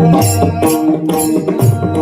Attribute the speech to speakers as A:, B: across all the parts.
A: मकर पुजारी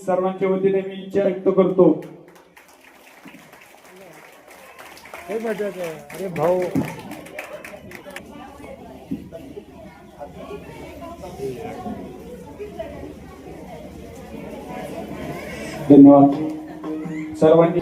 A: सर्वांच्या वतीने मी इच्छा व्यक्त करतो.
B: अरे भाऊ
A: धन्यवाद सर्वांनी.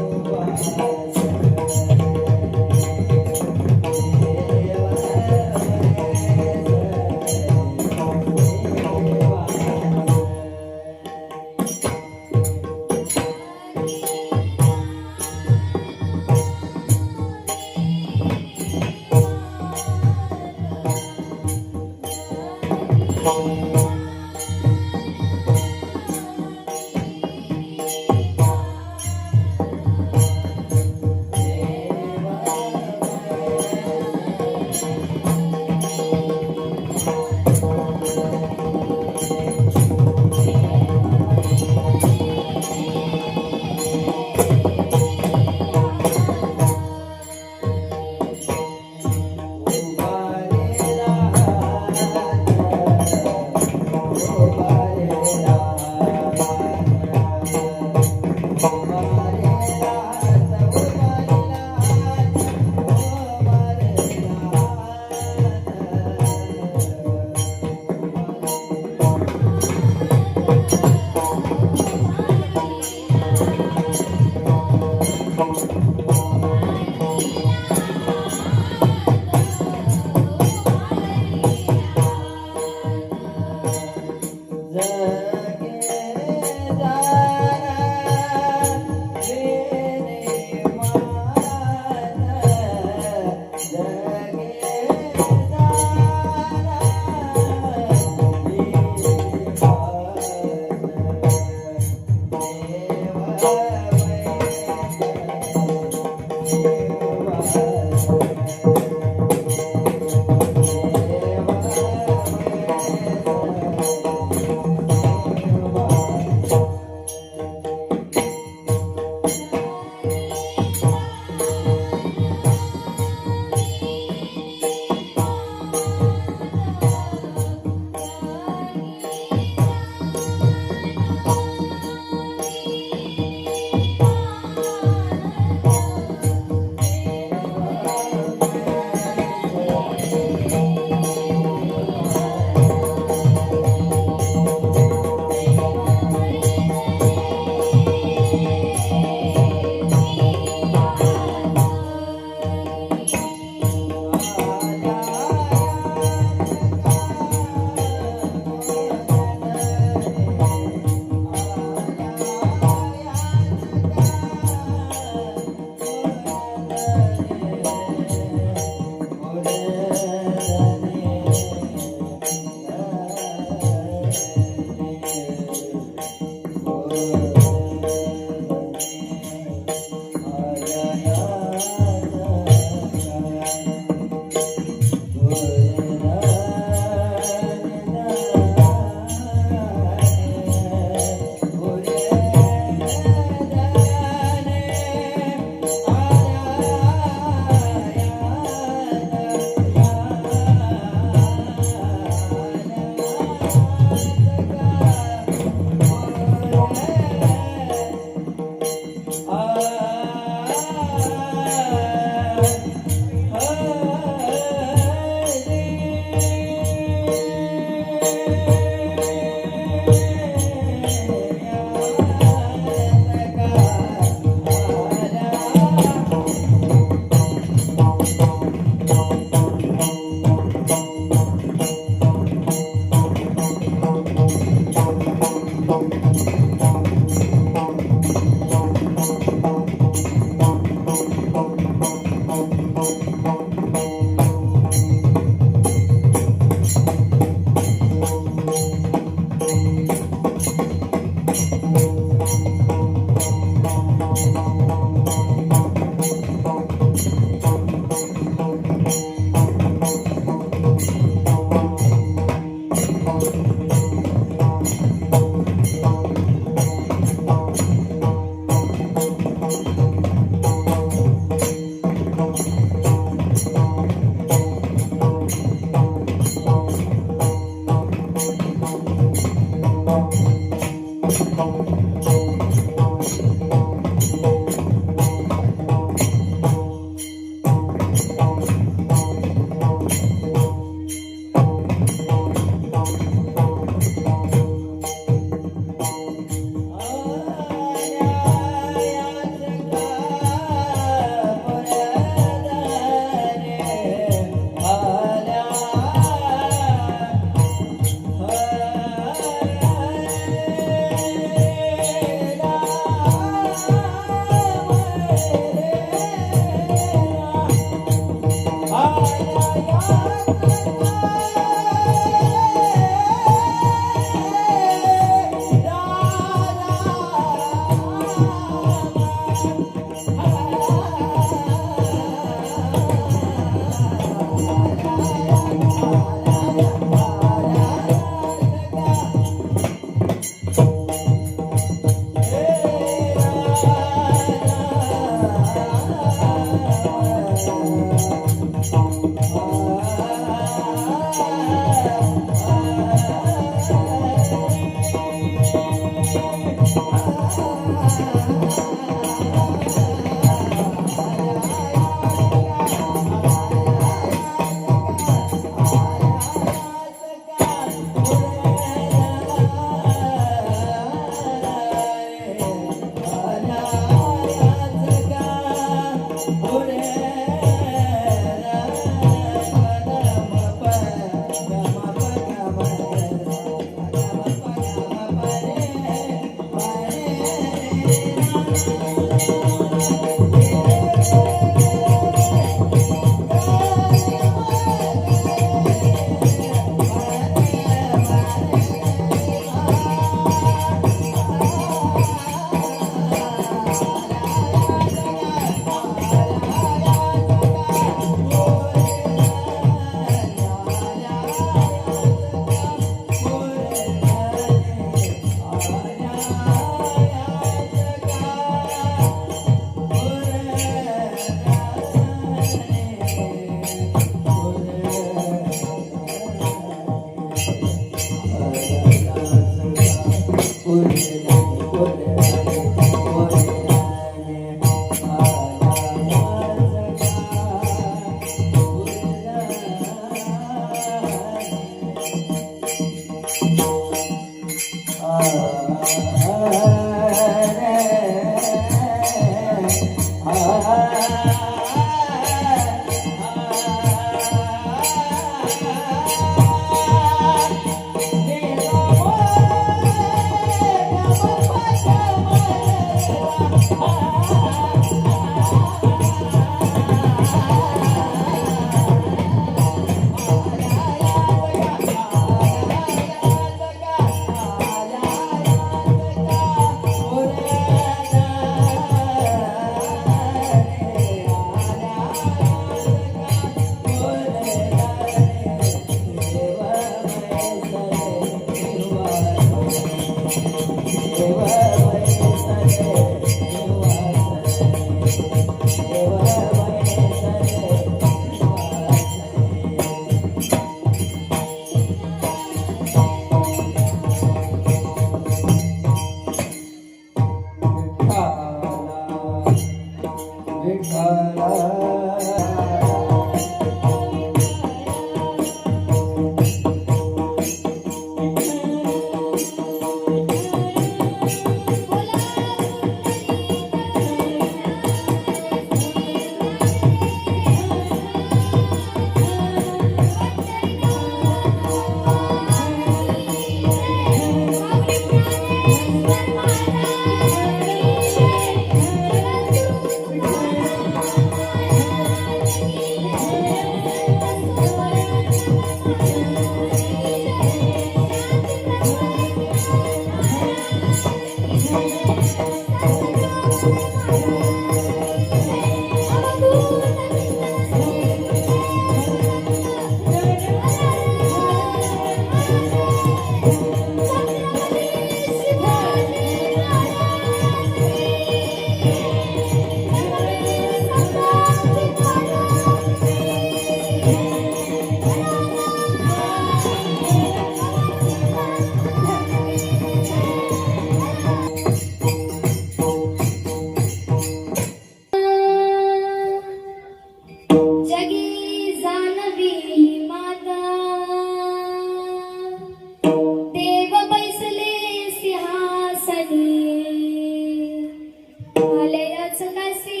B: आलयाच कासी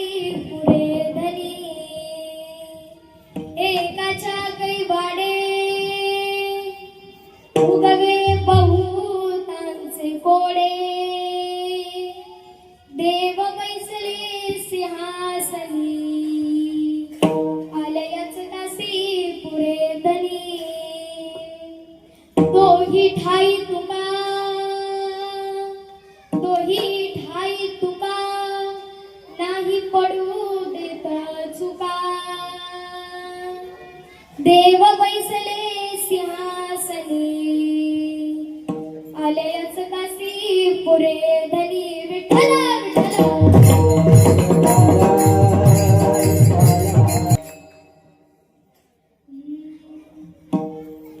B: पुरे धनी एकाच्या कैवाडे उगवे बहुतांचे कोडे देव बैसले सिंहासनी आलयाच कासी पुरे धनी तोही ठाई तुका नाही पडू देता चुका देव बैसले सिंहासनी आलयाच कासी पुरे धनी विठ्ठला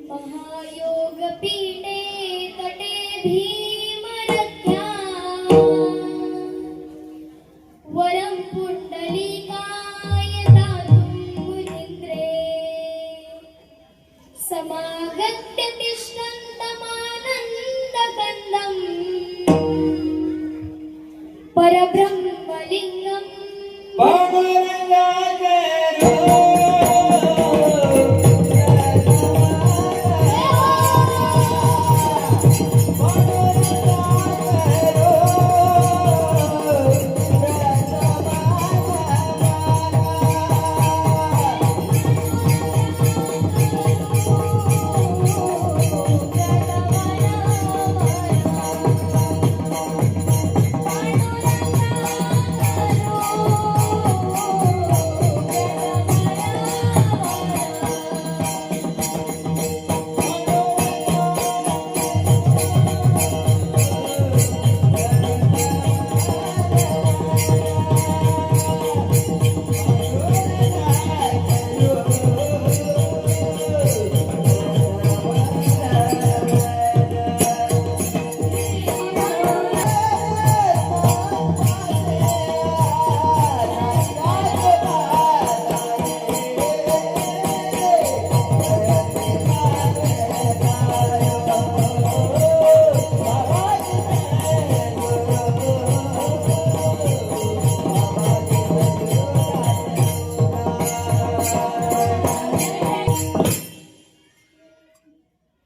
B: महायोग पीठे तटे भीमरथ्या वरं पुंडलिकाय दातुं मुनीन्द्रे समागत्य तिष्ठन्तमानन्दकन्दम् परब्रह्मलिङ्गम्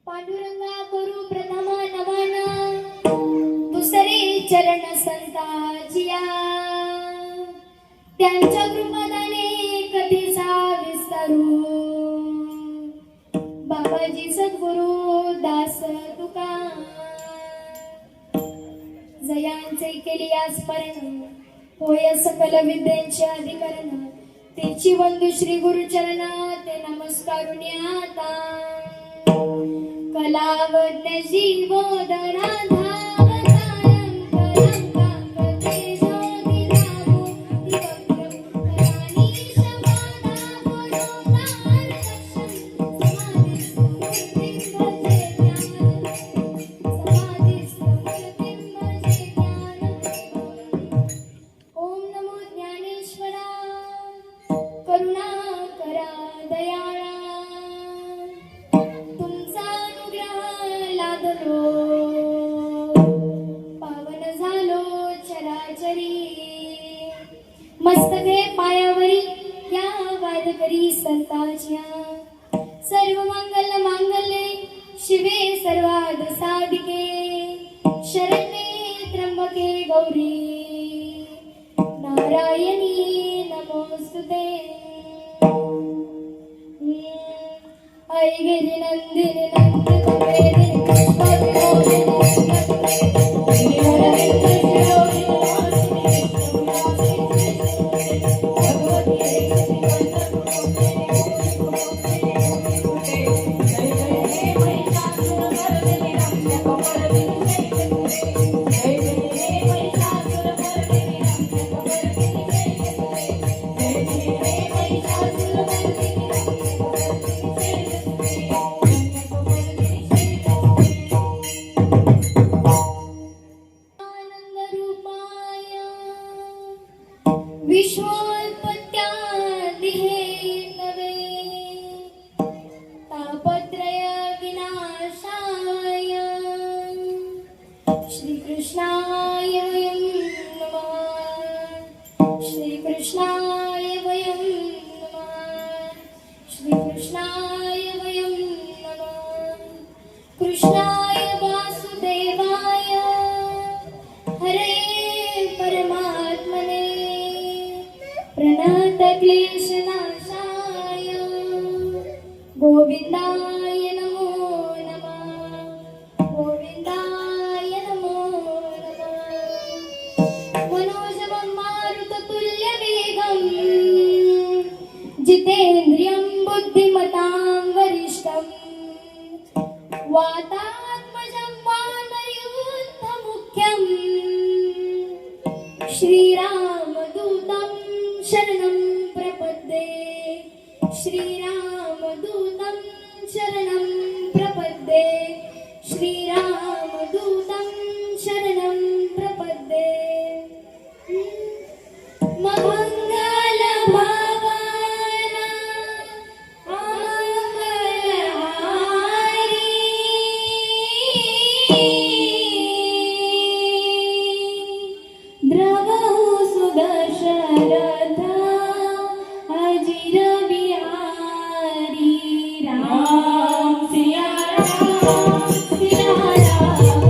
B: पांडुरंगा करू प्रथम नमन दुसरे चरण संताजिया त्यांच्या कृपादाने कथेचा विस्तारू बाबाजी सद्गुरु दास तुका जयांचे केली आजपर्यंत होय सकल विद्यांचे अधिकरण तेची वंदू श्री गुरुचरण ते नमस्कारून आता कलावद्य जीवोदरा धावतारं कलंकाकते ज्योतिरावो दिवक्रम कलानी शमादावो लोकार्दर्शन समाधिस्थं मूर्तिं भजे ज्ञानदीपम् ओम नमो ज्ञानेश्वरा करुणा करा दयाळा पावन झालो चराचरी मस्तके पायावरी या वादकरी संताच्या सर्व मंगल मांगल्ये शिवे सर्वाद साधिके शरण्ये त्र्यंबके गौरी नारायणी नमोस्तुते ऐगिरि नंदिनि नंदितमेदिनि विश्वोत्पत्त्यादि हेतवे तापत्रय विनाशाय श्रीकृष्णाय वयं नमः। श्रीकृष्णाय वयं नमः श्रीकृष्णाय वयं नमः कृष्णाय वासुदेवाय हरे परमात्मने प्रणतक्लेशनाशाय गोविन्दाय नमो नमः गोविन्दाय नमो नमः मनोजवं मारुततुल्यवेगं जितेन्द्रियं बुद्धिमतां वरिष्ठं वातात्मजं वानरयूथमुख्यं श्रीरामदूतं शरणं प्रपद्ये श्रीरामदूतं शरणं प्रपद्ये श्रीरामदूतं शरणं प्रपद्ये मङ्गलभावना अमलहारी द्रवौ सुदशरथ अजिर बिहारी राम सिया राम सिया राम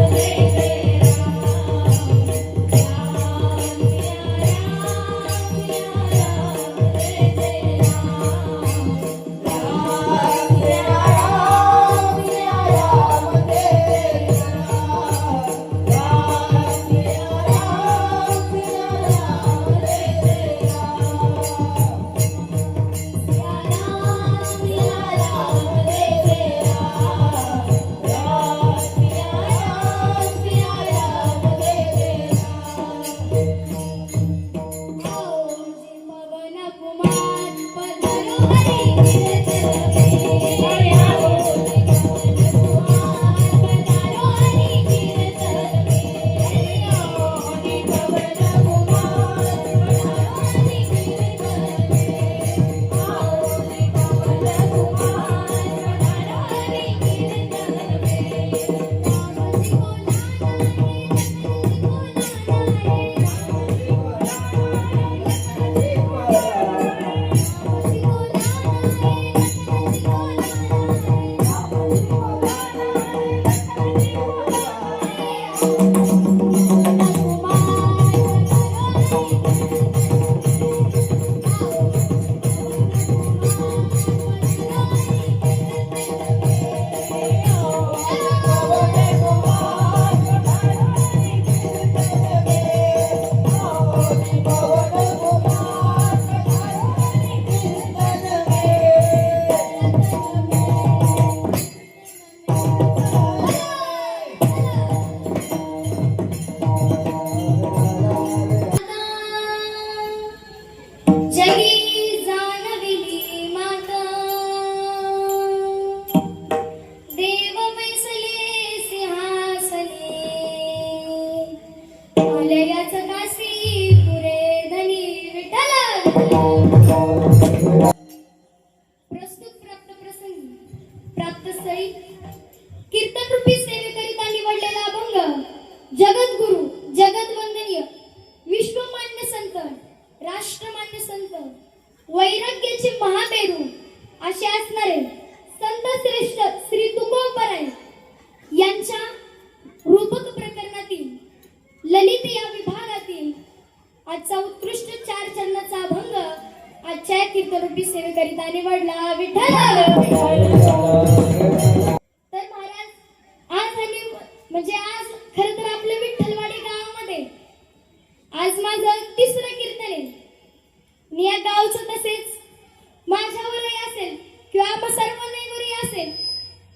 B: जय जय जगी जाणविली माता देव बैसले सिंहासनी आलयाचं काशी पुरे धनी विठ्ठल प्रस्तुत प्राप्त प्रसंगी प्राप्त स्थळी कीर्तनरूपी सेवेकरिता निवडलेला अभंग जगद्गुरु जगद्वंदनीय विश्वमान्य संत राष्ट्रमान्य संत वैराग्याचे महामेरू असे असणारे संत श्रेष्ठ श्री तुकोबराय यांच्या रूपक प्रकरणातील ललित या विभागातील आजचा उत्कृष्ट 4 चरणाचा अभंग आजच्या कीर्तनरूपी सेवेकरिता निवडला विठ्ठल तर महाराज आज खरं तर आपल्या विठ्ठलवाडी गावामध्ये आज माझं 3रं कीर्तन आहे आणि या गावचं तसेच माझ्यावरही असेल किंवा आम्हा सर्वांवरही असेल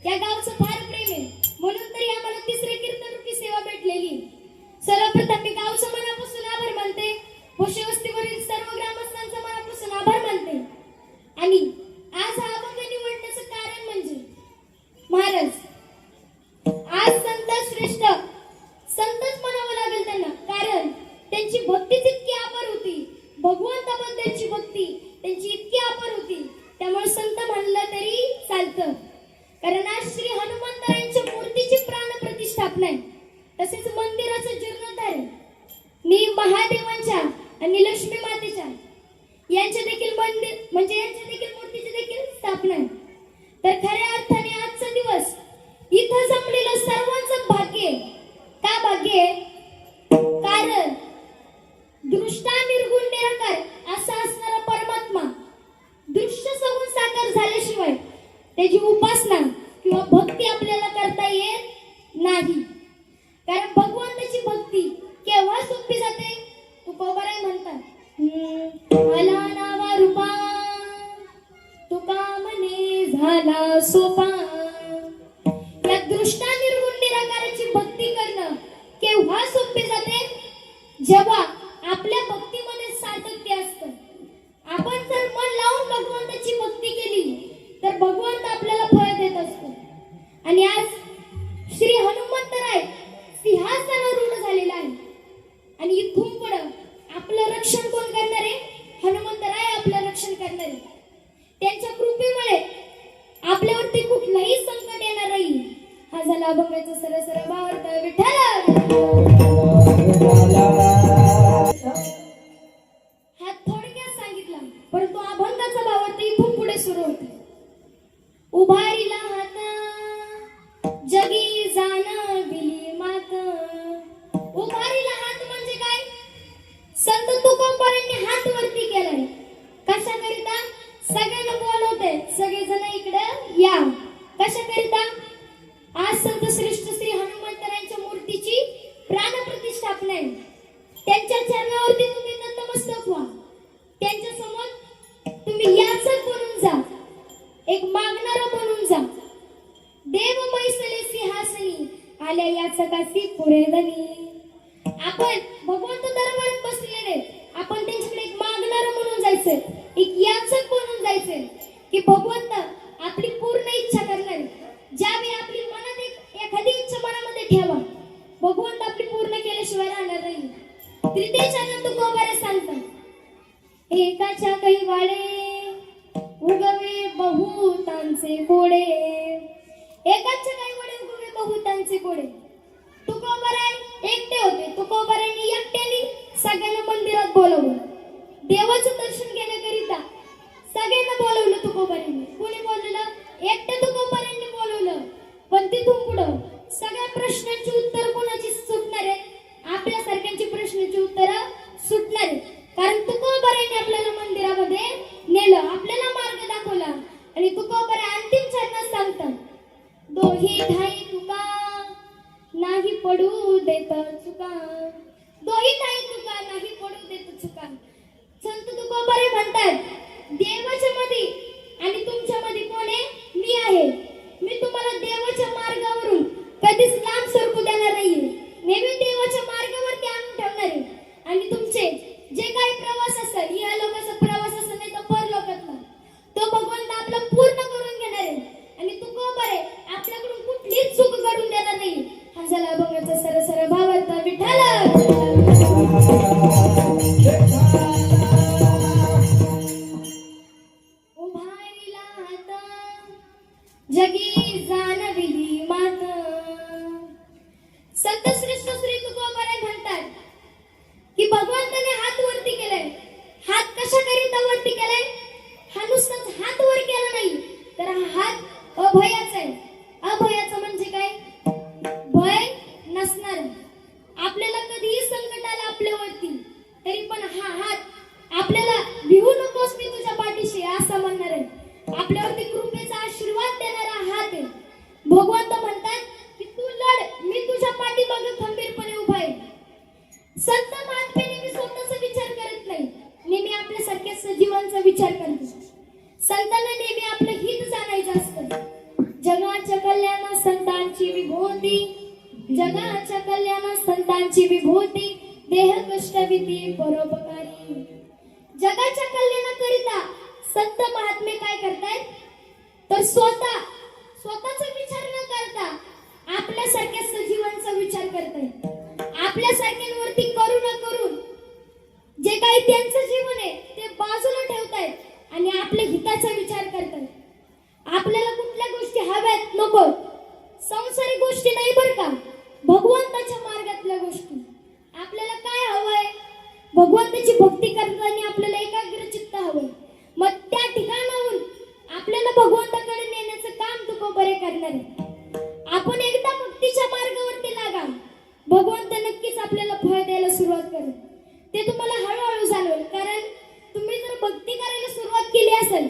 B: या गावचं फार प्रेम आहे म्हणून तरी आम्हाला 3रं कीर्तन रूपी सेवा भेटलेली सर्वप्रथम मी गावचं मनापासून आभार मानते भोसे वस्तीवरील सर्व ग्रामस्थांचं मनापासून आभार मानते आणि आज हा अभंग निवडण्याचं कारण म्हणजे महाराज आज संत श्रेष्ठ संतच म्हणावं लागेल त्यांना कारण त्यांची भक्तीच इतकी अपार होती भगवंताबद्दलची भक्ती त्यांची इतकी अपार होती त्यामुळे संत म्हणलं तरी चालतं कारण आज श्री हनुमंतरायांच्या मूर्तीची प्राण प्रतिष्ठापना आहे तसेच मंदिराचं जीर्णोद्धार आहे महादेवांच्या आणि लक्ष्मी मातेच्या यांचे देखील मंदिर म्हणजे यांच्या देखील मूर्तीची देखील स्थापना आहे. तर खऱ्या अर्थाने आजचा दिवस इथं जमलेलं सर्वांचं भाग्य आहे. का भाग्य आहे? कारण दृष्टा निर्गुण निराकार असा असणारा परमात्मा दृश्य सगुण साकार झाल्याशिवाय त्याची उपासना किंवा भक्ती आपल्याला करता येत नाही. कारण भगवंताची भक्ती केव्हा सोपी जाते? तुकोबाराय म्हणतात आला नावा रूपा तुका मने झाला सोपा. या दृष्टा निर्गुण निराकाराची भक्ती करणं केव्हा सोपी जाते? जेव्हा आपल्या भक्तीमध्ये सातत्य असतं. आपण जर मन लावून भगवंताची भक्ती केली तर भगवंत आपल्याला फळ देत असतो. आणि आज श्री हनुमंतराय सिंहासनारूढ झालेला आहे आणि इथून पुढं आपलं रक्षण कोण करणार आहे? हनुमंतराय आपलं रक्षण करणार आहे. त्यांच्या कृपेमुळे आपल्यावरती कुठलंही संकट येणार नाही. हा झाला अभंगाचा सरसर भावार्थ. हा थोडक्यात सांगितला, परंतु अभंगाचा भावार्थ इथून पुढे सुरू होतो. उभारीला हात जगी जाणविली मात. उभारीला हात म्हणजे काय? संत तुकोबारांनी हात वरती केलाय. कशाकरिता? सगळ्यांना बोलवते, सगळेजण इकडे या. कशाकरिता? आज संत श्रेष्ठ श्री हनुमंतरायांच्या मूर्तीची प्राणप्रतिष्ठापना आहे. त्यांच्या चरणावरती तुम्ही नतमस्तक व्हा. त्यांच्या समोर तुम्ही याचक बनून जा, एक मागणारा बनून जा. देव बैसले सिंहासनी आल्या याचकासी पुढे धनी. आपण भगवंत दरबारात बसलेले, आपण त्यांच्याकडे एक मागणारा म्हणून जायचंय, एक याचक बनून जायचंय की भगवंत आपली पूर्ण इच्छा करणार. ज्यावेळी आपली मनात एखादी इच्छा मनामध्ये ठेवा, भगवंत आपली पूर्ण केल्याशिवाय राहणार नाही. तृतीय चरण तुकोबारे सांगतात एकाच्या कैवाळे उगवे बहुतांचे कोडे. एकाच्या कैवाळे उगवे बहुतांचे कोडे. तुकोबाराय एकटे होते. तुकोबारायांनी एकट्याने सगळ्यांना मंदिरात बोलवलं. देवाचं दर्शन घेण्याकरिता सगळ्यांना बोलवलं तुकोबारांनी. कोणी बोलवलं? एकट्या तुकोबारांनी बोलवलं. पण तिथून पुढं सगळ्या प्रश्नांची उत्तर कोणाची सुटणार आहेत? आपल्यासारख्यांची प्रश्नांची उत्तरं सुटणार आहेत. कारण तुकोबारांनी आपल्याला मंदिरामध्ये नेलं, आपल्याला मार्ग दाखवला. आणि तुकोबाराय अंतिम चरणात सांगतात दोही ठाई तुका नाही पडू देत चुका. दोही ठाई तुका नाही पडू देत चुका. संत तुकोबाराय म्हणतात देवाच्या मध्ये आणि तुमच्या मध्ये कोण आहे? मी आहे. मी तुम्हाला देवाच्या मार्गावरून कधीच लांब सरकू देणार नाहीये. नेहमी देवाच्या मार्गावरती आणून ठेवणार आहे. आणि तुमचे जे काही प्रवास असेल, या लोकांचा प्रवास असेल नाही तर परलोकातला, तो भगवंत आपला पूर्ण करून घेणार आहे. आणि तुकोबाराय आपल्याकडून कुठलीच चूक घडून देणार नाही. हा झाला अभंगाचा सरसर भावार्थ. विठ्ठल उभारीला हात जगी जाणविली मात. संत श्रेष्ठ श्री तुकोबाराय म्हणतात की भगवंताने हात वरती केलाय. हात कशाकरिता वरती केलाय? हा नुसताच हात वर केला नाही, तर हा हात अभयाचा आहे. अभयाचं म्हणजे काय? भय नसणार. आपल्याला कधीही संकट आलं आपल्यावरती तरी पण हा हात आपल्याला भिवू नकोस, मी तुझ्या पाठीशी असं म्हणणार आहे. आपल्यावरती कृपेचा आशीर्वाद देणारा हात आहे. भगवंत म्हणतात की तू लढ, मी तुझ्या पाठीमागे खंबीरपणे उभा आहे. संत महात्मे नेहमी स्वतःचा विचार करत नाही, नेहमी आपल्यासारख्या सजीवांचा विचार करतो. संतांना नेहमी आपलं हित जाणायचं असतं. जगाच्या कल्याणा संतांची विभूती, जगाच्या कल्याणा संतांची विभूती, देह कष्टविधी परोपकारी. जगाच्या कल्याणाकरिता संत महात्मे काय करतायत? तर स्वतःचा विचार न करता आपल्यासारख्या सजीवांचा विचार करतायत. आपल्यासारख्यांवरती करुणा करून जे काही त्यांचं जीवन आहे ते बाजूला ठेवतायत आणि आपल्या हिताचा विचार करतायत. आपल्याला कुठल्या गोष्टी हव्यात नको, संसारिक गोष्टी नाही बरं का, भगवंताच्या मार्गातल्या गोष्टी. आपल्याला काय हवंय? भगवंताची भक्ती करताना आपल्याला एकाग्र चित्त असेल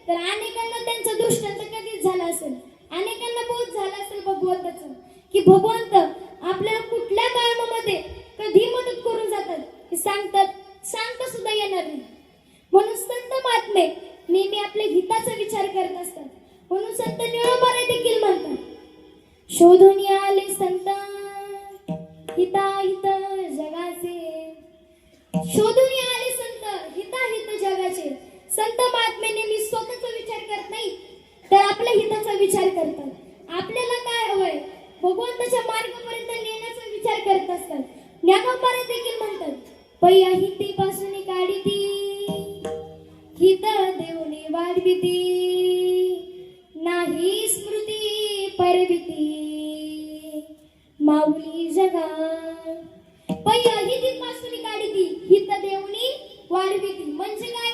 B: तर अनेकांना त्यांचा दृष्टांत कधीच झाला असेल, अनेकांना बोध झाला असेल भगवंताचं, की भगवंत आपल्याला कुठल्या कामामध्ये कधी मदत करून जातात हे सांगता सुद्धा येणार नाही. म्हणून संत महात्मे नेहमी आपल्या हिताचा विचार करत असतात. म्हणून संत निळोबारे देखील म्हणतात, शोधून आले संत हिताहित जगाचे, शोधून आले संत हिताहित जगाचे. संत महात्मे नेहमी स्वतःचा विचार करत नाही तर आपल्या हिताचा विचार करतात. आपल्याला काय हवंय भगवंताच्या मार्गापर्यंत नेण्याचा विचार करत असतात. ज्ञानोबा देखील म्हणतात, पै हितीपासून काढिती हित देऊनी वाढविती, नाही स्मृती परविती माऊली जगा. पै हितीपासून काढिती हित देऊनी वाढविती म्हणजे काय?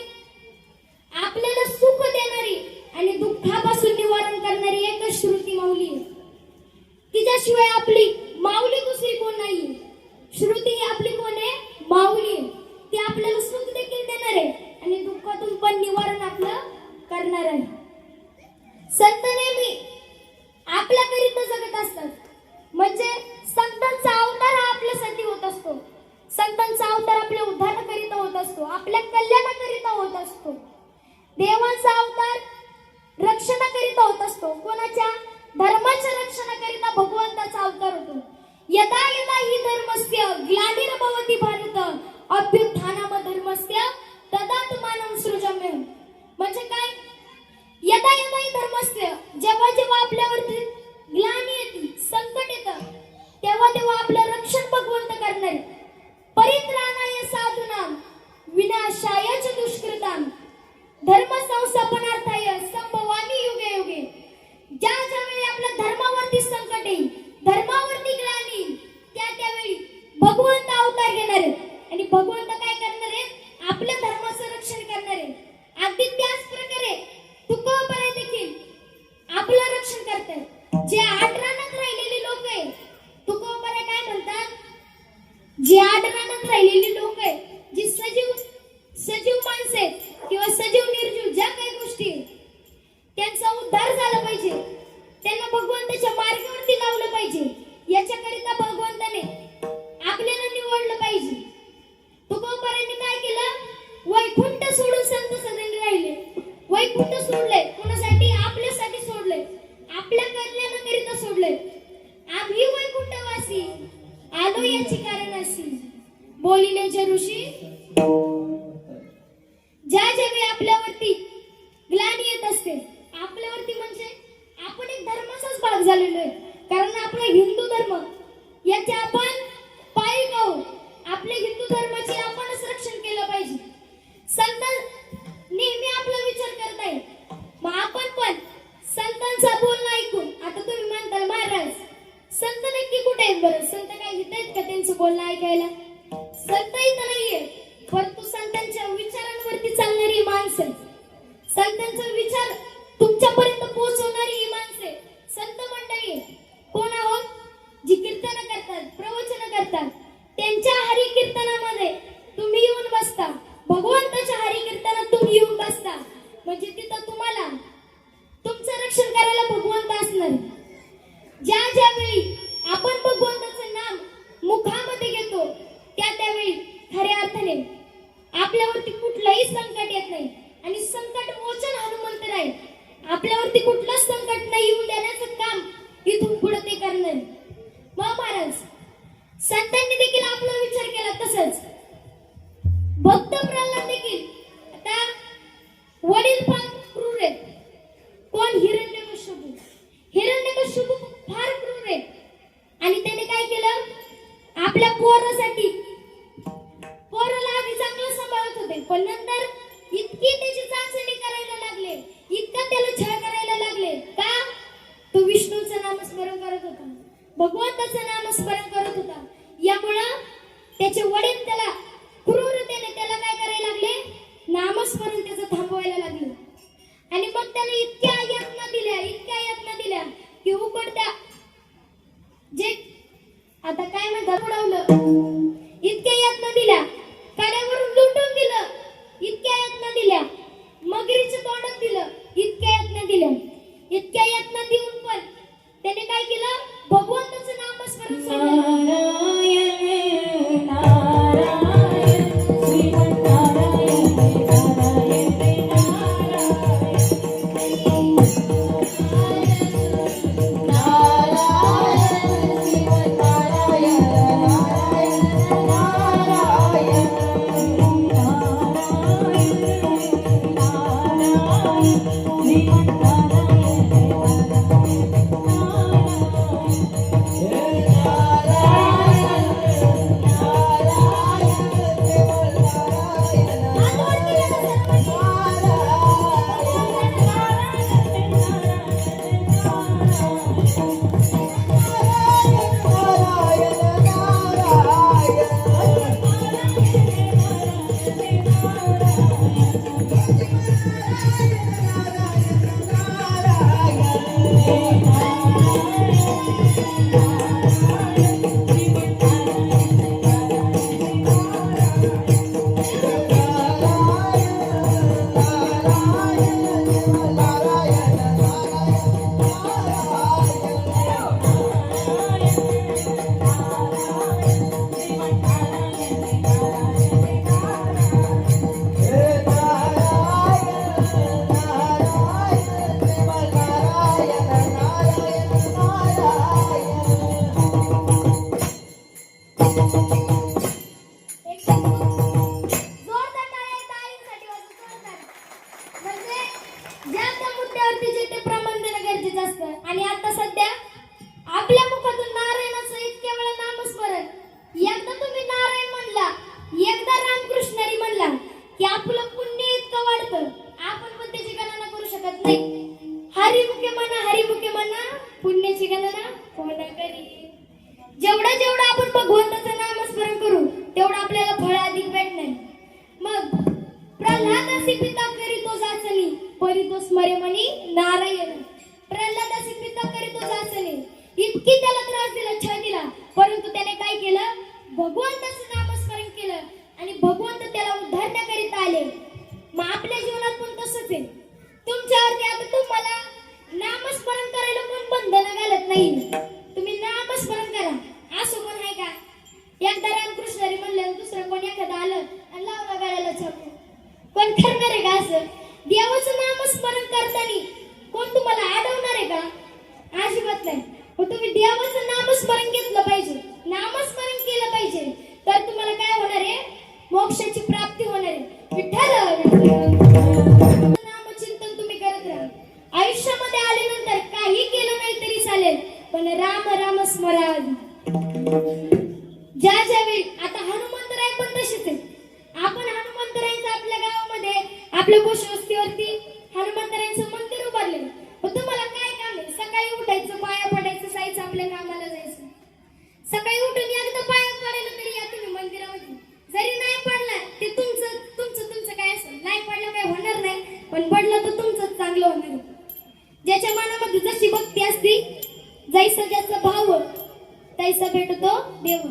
B: आपल्याला सुख देणारी आणि दुःखापासून निवारण करणारी एकच श्रुती माऊली आहे. तिच्याशिवाय आपली माऊली दुसरी कोण नाहीये. श्रुती ही आपली कोण आहे? माऊली आहे. ती आपल्याला सुख देखील देणार आहे आणि दुःखातून पण निवारण आपलं करणार आहे. संत नेहमी आपल्याकरिता जगत असतात. म्हणजे संतांचा अवतार हा आपल्यासाठी होत असतो. संतांचा अवतार आपल्या उद्धाराकरिता होत असतो, आपल्या कल्याणाकरिता होत असतो. देवांचा अवतार रक्षणाकरिता होत असतो. कोणाच्या? धर्माच्या रक्षणाकरिता भगवंताचा अवतार होतो. यदा यदा हि धर्मस्य ग्लानिर्भवति भारत अभ्युत्थानम धर्मस्य तदात्मानं सृजाम्यहम्. म्हणजे काय? यदा यदा हि धर्मस्य, जेव्हा जेव्हा आपल्यावरती ग्लानी येते, संकट येतं, तेव्हा तेव्हा आपलं रक्षण भगवंत करणार. परित्राणाय साधूनां विनाशाय च दुष्कृतां धर्म संस्थापनार्थाय संभवामी युगे युगे. ज्या ज्यावेळी आपल्या धर्मावरती संकट येईल, धर्मावरती ग्लानी येईल, त्यावेळी भगवंत अवतार घेणार आहेत आणि भगवंत काय करणार आहेत? आपल्या धर्माचं रक्षण करणार आहे. अगदी त्याच प्रकारे तुकोबाराय देखील आपलं रक्षण करतात. जे आडरानात राहिलेली लोक आहे, तुकोबाराय काय म्हणतात? जे आडरानात राहिलेली लोक आहे, जी सजीव माणसं आहेत किंवा सजीव निर्जीव ज्या काही गोष्टी त्यांचा उद्धार झाला पाहिजे, त्यांना भगवंताच्या मार्गावरती लावलं पाहिजे, याच्याकरिता भगवंताने आपल्याला निवडलं पाहिजे. तुकोबारायांनी काय केलं? वैकुंठ सोडून संत सदैव राहिले. वैकुंठ सोडले कोणासाठी? आपल्यासाठी सोडले, आपल्या कल्याणाकरिता सोडले. आम्ही वैकुंठवासी आलो याची कारण अशी, बोलिले जे ऋषी. ज्या ज्यावेळी आपल्यावरती ग्लानी येत असते, आपल्यावरती म्हणजे आपण एक धर्माचाच भाग झालेलो आहे. कारण आपला हिंदू धर्म याचे आपण पायी आहोत. आपल्या हिंदू धर्माचे आपणच रक्षण केलं पाहिजे. संत नेहमी आपला विचार करत आहे, मग आपण पण संतांचा बोलणं ऐकून. आता तुम्ही म्हणताल महाराज संत नक्की कुठे आहेत? बरं, संत काय इथं आहेत का त्यांचं बोलणं ऐकायला? संत इथं नाहीये, परंतु संतांच्या विचारांवरती चालणारी माणसं, संतांचा विचार तुमच्यापर्यंत पोहोचवणारी ही माणसे संत मंडळी कोण आहोत? जी कीर्तन करतात, प्रवचन करतात. त्यांच्या हरी कीर्तनामध्ये तुम्ही येऊन बसता, भगवंताच्या हरी कीर्तनात तुम्ही येऊन बसता, म्हणजे तिथं तुम्हाला तुमचं रक्षण करायला भगवंत असणार. ज्या ज्यावेळी आपण भगवंताचं नाम मुखामध्ये घेतो, त्यावेळी खऱ्या अर्थाने आपल्यावरती कुठलंही संकट येत नाही आणि संकट मोचन हनुमंत आहे. आपल्यावरती कुठलंच संकट नाही येऊन देण्याचं काम इथून पुढे ते करणार. मग महाराज संतांनी देखील आपला विचार केला, तसंच भक्त प्रल्हाद देखील. आता वडील फार क्रूर आहेत. कोण? हिरण्यकश्यपू. हिरण्यकश्यपू फार क्रूर आहे आणि त्याने काय केलं? आपल्या पोरासाठी, पोराला आधी चांगलं सांभाळत होते, पण नंतर इतकी त्याची चाचणी करायला लागले, इतका त्याला छळ करायला लागले. का? तो विष्णूचं नामस्मरण करत होता, भगवंताचं नामस्मरण करत होता. यामुळं त्याचे वडील त्याला क्रूरतेने त्याला काय करायला लागले? नामस्मरण त्याचं थांबवायला लागले. आणि मग त्याने इतक्या यातना दिल्या की उकडत्या जे आता काय म्हणतात उडवलं, इतक्या यातना दिल्या, कड्यावरून लुटून दिलं, इतक्या यातना दिल्या, मगरीचं तोंड ज्या त्या मुद्द्यावरती जे ते प्रमाण देणं गरजेचं असतं. आणि आता सध्या आपल्या मुखातून नारायणाचं इतक्या वेळा नामस्मरण, एकदा तुम्ही नारायण म्हणला, एकदा रामकृष्ण हरी म्हणला की आपलं पुण्य इतकं वाढतं, आपण पण त्याची गणना करू शकत नाही. हरिमुखे म्हणा पुण्याची गणना कोण करी. जेवढं जेवढं आपण भगवंताचं नामस्मरण करू तेवढं आपल्याला फळ अधिक भेटणार. मग प्रल्हादासी पिता करीतो जाचणी, परी तो स्मरे म्हणी नारायण. प्रल्हादासी पिता करीतो जाचणी, इतकी त्याला त्रास दिला, छळ दिला, परंतु त्याने काय केलं, भगवंताचं नामस्मरण केलं आणि भगवंत त्याला उद्धारण्याकरिता आले. मग आपल्या जीवनात पण तसंच आहे. तुमच्यावरती आता तुम्हाला नामस्मरण करायला कोण बंधन घालत नाही, तुम्ही नामस्मरण करा. असं कोण आहे का, एकदा रामकृष्ण हरी म्हणलं दुसरं कोण एखादं आलं आणि लावला गाड्याला छापू, कोण करणार आहे का असं? देवाचं नामस्मरण करताना कोण तुम्हाला अडवणार आहे का? अजिबात नाही. पण तुम्ही देवाचं नामस्मरण घेतलं पाहिजे, नामस्मरण केलं पाहिजे, तर तुम्हाला काय होणार आहे, मोक्षाची प्राप्ती होणार आहे. नामचिंतन तुम्ही करत राहा. आयुष्यामध्ये आल्यानंतर काही केलं नाही तरी चालेल, पण राम राम स्मरण. ज्या ज्यावेळी आता हनुमंतराय पण तसेच आहे. आपण हनुमंतरायांचं आपल्या गावामध्ये आपल्या गोष्टीवरती हनुमंतरायांचं मंदिर उभारले. पण तुम्हाला काय काम आहे, सकाळी उठायचं, पाया पडायचं, जायचं आपल्या कामाला जायचं. सकाळी उठून एकदा पाया पडायला तरी या तुम्ही मंदिरामध्ये. जरी नाही पडला ते तुमचं काय असेल, नाही पडलं काही होणार नाही, पण पडलं तर तुमचं चांगलं होणार. ज्याच्या मनामध्ये जशी भक्ती असती, जैसा ज्याचा भाव तैसा भेटतो देव.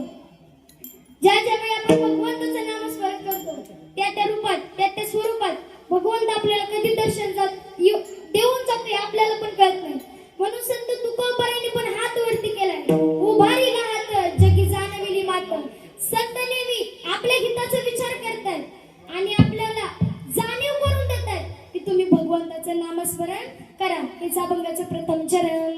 B: ज्या ज्यावेळी आपण भगवंताचं नामस्मरण करतो त्या त्या रूपात, त्या त्या स्वरूपात भगवंत आपल्याला कधी दर्शन देऊन जाते आपल्याला पण कळत नाही. म्हणून संत तुकोबारायांनी पण हात वरती केलाय, उभारी हात जगी जाणविली मात. संत नेहमी आपल्या हिताचा विचार करतात आणि आपल्याला जाणीव करून देतात की तुम्ही भगवंताचं नामस्मरण करा. हेच अभंगाचं प्रथम चरण.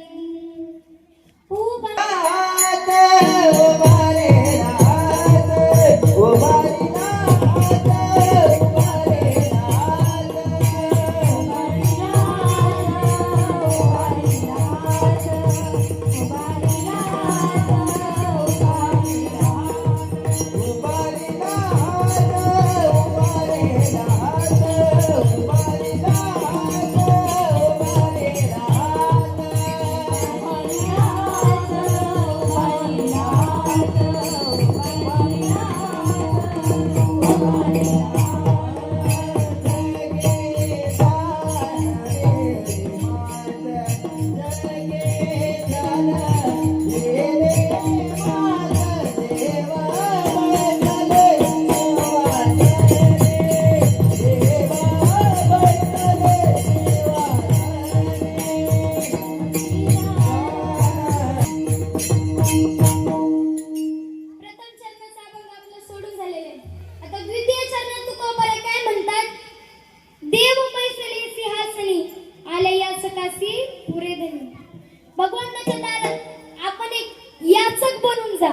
B: भगवंताच्या दारात आपण एक याचक बनून जा.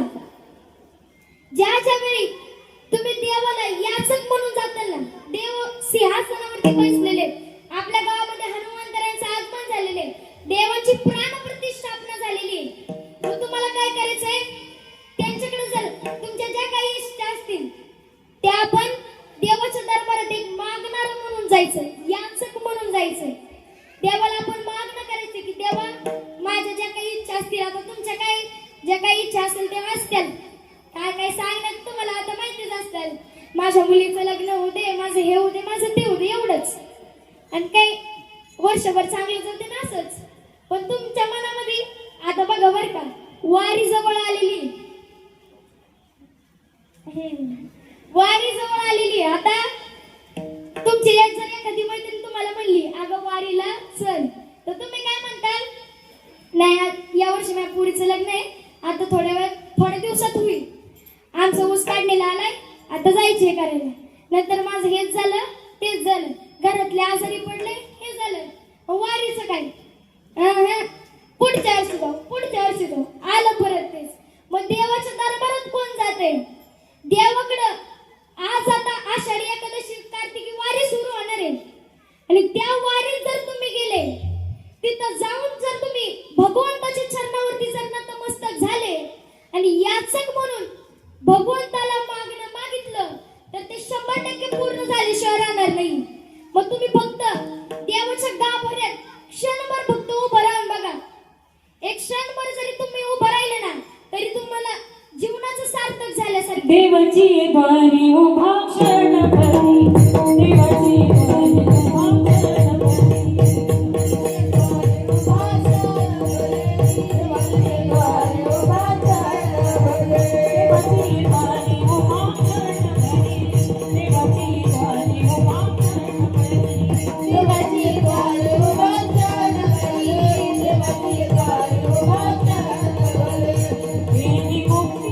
B: ज्या ज्या वेळी तुम्ही देवाला याचक म्हणून जाताल ना, देव सिंहासनावरती बसलेले, आपल्या गावामध्ये हनुमंतरायांचं आगमन झालेले, देवाची प्राण प्रतिष्ठापना झालेली. मग तुम्हाला काय करायचंय, त्यांच्याकडे जर तुमच्या ज्या काही इच्छा असतील त्या आपण देवाच्या दरबारात एक मागणार म्हणून जायचं, याचक म्हणून जायचं. देवाला आपण मागणं करायचं की देवा माझ्या ज्या काही इच्छा असतील, आता तुमच्या काही ज्या काही इच्छा असेल तेव्हा असतील, काय काय सांगण्यात तुम्हाला आता माहितीच असतील, माझ्या मुलीचं लग्न होऊ दे, माझं हे होऊ दे, माझं ते होऊ दे, एवढंच. आणि काही वर्षभर चांगलं जाते ना असंच. पण तुमच्या मनामध्ये आता बघा बरं का, वारी जवळ आलेली, वारी जवळ आलेली. आता तुमची एक जर एखादी मैत्रीण तुम्हाला म्हणली अगं वारीला चल, तर तुम्ही काय म्हणताल, नाही या वर्षी माझ्या पुरीचं लग्न आहे, आता थोड्या दिवसात होईल, आमचं ऊस काढणीला आलाय, आता जायचे करायला, नंतर माझं हेच झालं तेच झालं, घरातले आजारी पडले हे झालं, वारीचं काय पुढच्या वर्षी जाऊ आलं परत तेच. मग देवाच्या दरबारात कोण जाते, देवाकडं आज आता आषाढी एकादशी कार्तिकी वारी सुरू होणार आहे आणि त्या वारीत जर तुम्ही नाही. मग तुम्ही फक्त देवाच्या गाभाऱ्यात क्षणभर फक्त उभं राहून बघा. एक क्षणभर जरी तुम्ही उभं राहिले ना तरी तुम्हाला जीवनाचं सार्थक झाल्यासारखे.
C: देवाची द्वारी उभा क्षणभरी, देवाची द्वारी उभा क्षणभरी, देवाची द्वारी उभा क्षणभरी, देवाची द्वारी उभा क्षणभरी, देवाची द्वारी उभा क्षणभरी, देवाची द्वारी उभा क्षणभरी, देवाची द्वारी उभा क्षणभरी. वेदी मुक्ती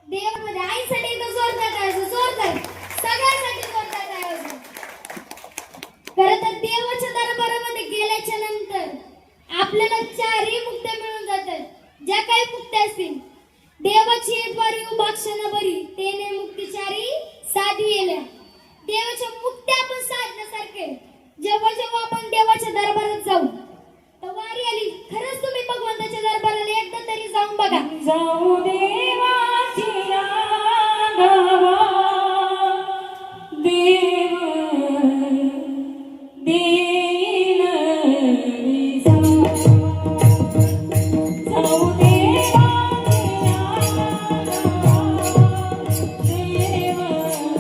B: देवामध्ये आईसाठी तर जोरदार टाळ्या, जोरदार सगळ्यांसाठी जोरदार टाळ्या. खरं तर देवाच्या दरबारामध्ये गेल्याच्या नंतर आपल्याला चारही मुक्त्या मिळून जातात. ज्या काही मुक्त्या असतील, देवाची द्वारी उभा क्षणभरी, तेने मुक्ती चारी साधविल्या. देवाच्या मुक्त्या आपण साधण्यासारखे. जेव्हा जेव्हा आपण देवाच्या दरबारात जाऊ तर वारी आली. खरंच तुम्ही भगवंताच्या दरबाराला एकदा तरी जाऊन बघा.
C: जाऊ देवाची रांगावा, देव देईल विसावा. जाऊ देवाची रांगावा, देव देईल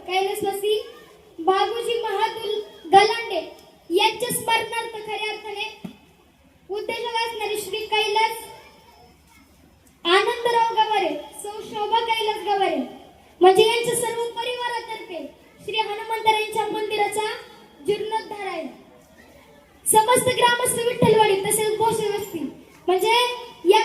B: कैलासवासी बाबूजी महादुल गलांडे यांच्या स्मरणार्थ खऱ्या अर्थाने उद्योजक असणारे श्री कैलास आनंदराव गवारे, सौ शोभा कैलास गवारे म्हणजे यांच्या सर्व परिवारातर्फे श्री हनुमंतरायांच्या मंदिराचा जीर्णोद्धार आहे. समस्त ग्रामस्थ विठ्ठलवाडी तसेच बोसे वस्ती म्हणजे या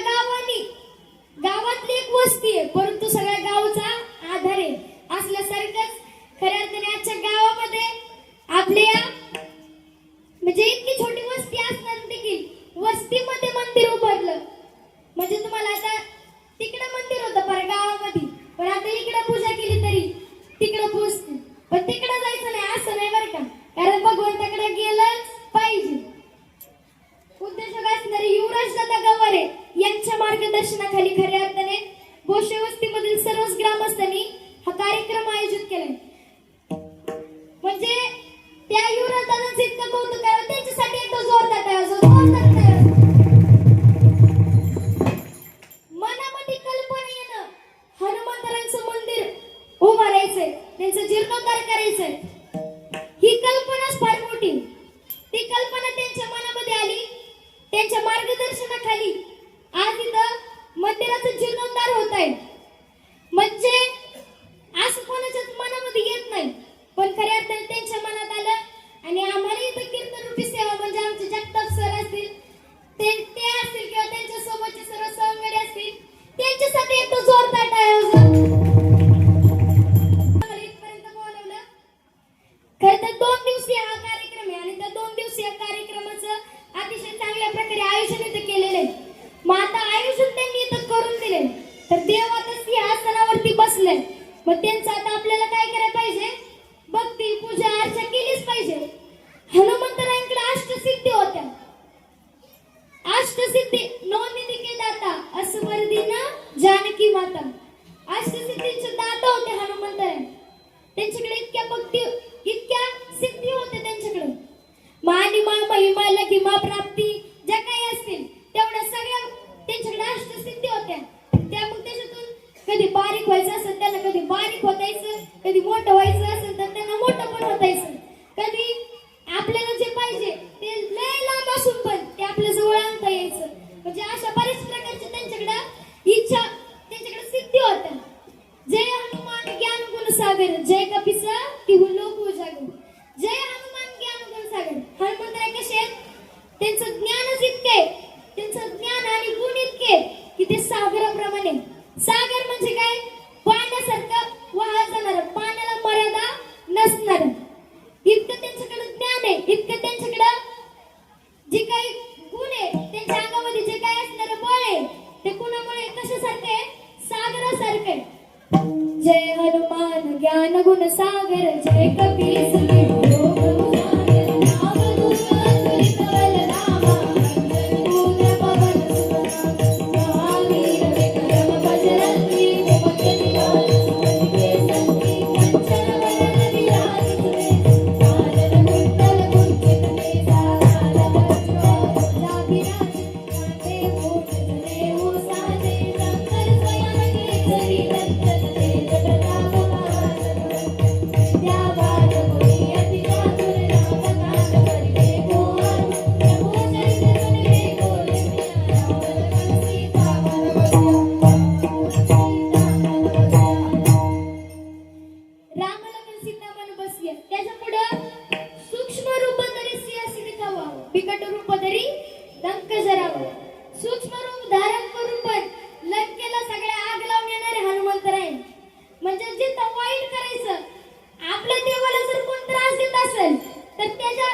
B: गावातली एक वस्ती आहे, परंतु सगळ्या गावाचा आधार आहे असल्यासारखंच खऱ्या अर्थाने आजच्या गावामध्ये आपले हनुमंतराचं इतकं कौतुक करावं त्यांच्यासाठी एकदा जोरदार टाळ्या वाजवा, जोरदार टाळ्या वाजवा. मनामध्ये कल्पना येणं हनुमंतरांचं मंदिर उभारायचंय, त्यांचं जीर्णोद्धार करायचंय, ही कल्पनाच फार मोठी. ती कल्पना त्यांच्या मनामध्ये आली. त्यांच्या मार्गदर्शनाखाली आज इथं मंदिराचं जीर्णोद्धार होत आहे. म्हणजे असं कोणाच्याच मनामध्ये येत नाही, पण खऱ्या अर्थाने त्यांच्या मनात आलं. आणि आम्हाला इथं कीर्तन रूपी सेवा म्हणजे आमचे जगताप सर असतील, ते असतील किंवा त्यांच्या सोबतचे सर्व सहकारी असतील, त्यांच्यासाठी एक जोरदार टाळ्या वाजवा. मला इथपर्यंत बोलवलं. खरं तर 2 दिवसीय हा कार्यक्रम आहे आणि त्या 2 दिवसीय कार्यक्रमाचं अतिशय चांगल्या प्रकारे आयोजन इथं केलेलं आहे. मग आता आयोजन त्यांनी इथं करून दिले, तर देव आता सिंहासनावरती बसले. मग त्यांचं आता आपल्याला काय करायला पाहिजे? भक्ती, पूजा, अर्चा केलीच पाहिजे. हनुमंतरायांकडे अष्टसिद्धी होत्या. अष्टसिद्धी नोंदणी के दाता असवर दिन जानकी माता. अष्टसिद्धीचे दाता होते हनुमंतराय. त्यांच्याकडे इतक्या भक्ती, इतक्या सिद्धी होत्या त्यांच्याकडे. महिमा, महिमा, लघिमा, प्राप्ती ज्या काही असतील तेवढ्या सगळ्या त्यांच्याकडे अष्टसिद्धी होत्या. त्यामुळे त्याच्यातून कधी बारीक व्हायचं असेल त्यांना कधी बारीक होतायचं, कधी मोठं व्हायचं असेल तर त्यांना मोठं पण होतायचं. कधी आपल्याला जे पाहिजे ते लय लांब असून पण ते आपल्या जवळ आणता यायचं. म्हणजे अशा बऱ्याच प्रकारच्या त्यांच्याकडे इच्छा, त्यांच्याकडे सिद्धी होत्या. जय हनुमान ज्ञान गुण सागर, जय कपिसा तिहू लोक उजागर. जय हनुमान ज्ञान गुण सागर. हनुमंतराय कसे आहेत? त्यांचं ज्ञानच इतके, त्यांचं ज्ञान आणि गुण इतके की ते सागराप्रमाणे. सागर म्हणजे काय? पाण्यासारखं वाहत जाणार, पाण्याला मर्यादा नसणार. इतकं त्यांच्याकडे ज्ञान आहे, इतकं त्यांच्याकडे जे काही गुण आहे, त्यांच्या अंगामध्ये जे काही असणारं बळ आहे ते कुणामुळे कशासारखं आहे? सागरासारखं आहे. जय हनुमान ज्ञान गुण सागर, जय कपीस तिहू लोक उजागर. नामदूत अतुलित बलधामा, अंजनी पवन सुत महावीर विक्रम बजरंगी. कुमति निवार सुमति के संगी, कंचन वरण विराज सुबेश. कानन कुंडल कुंचित केसा, कानन वज्र ध्वजा विराज. कांधे मूठ जनेऊ साजे, शंकर स्वयं केसरी नंदन. तेज प्रताप महाजगवंदन. विद्यावान गुणी अति चातुर, राम काज करिबे को आतुर. प्रभु चरित्र सुनिबे को रसिया, राम लखन सीता मन बसिया. राम लखन सीता मन बसिया. त्याच्या पुढं सूक्ष्म रूप धरी सिंहासी दिखावा, बिकट रूप धरी लंक जरावा. सूक्ष्म रूप धारण करून पण लंकेला सगळ्या आग लावून येणारे हनुमंतराय. म्हणजे जिथं वाईट करायचं, आपल्या देवाला जर कोण त्रास देत असेल तर त्याला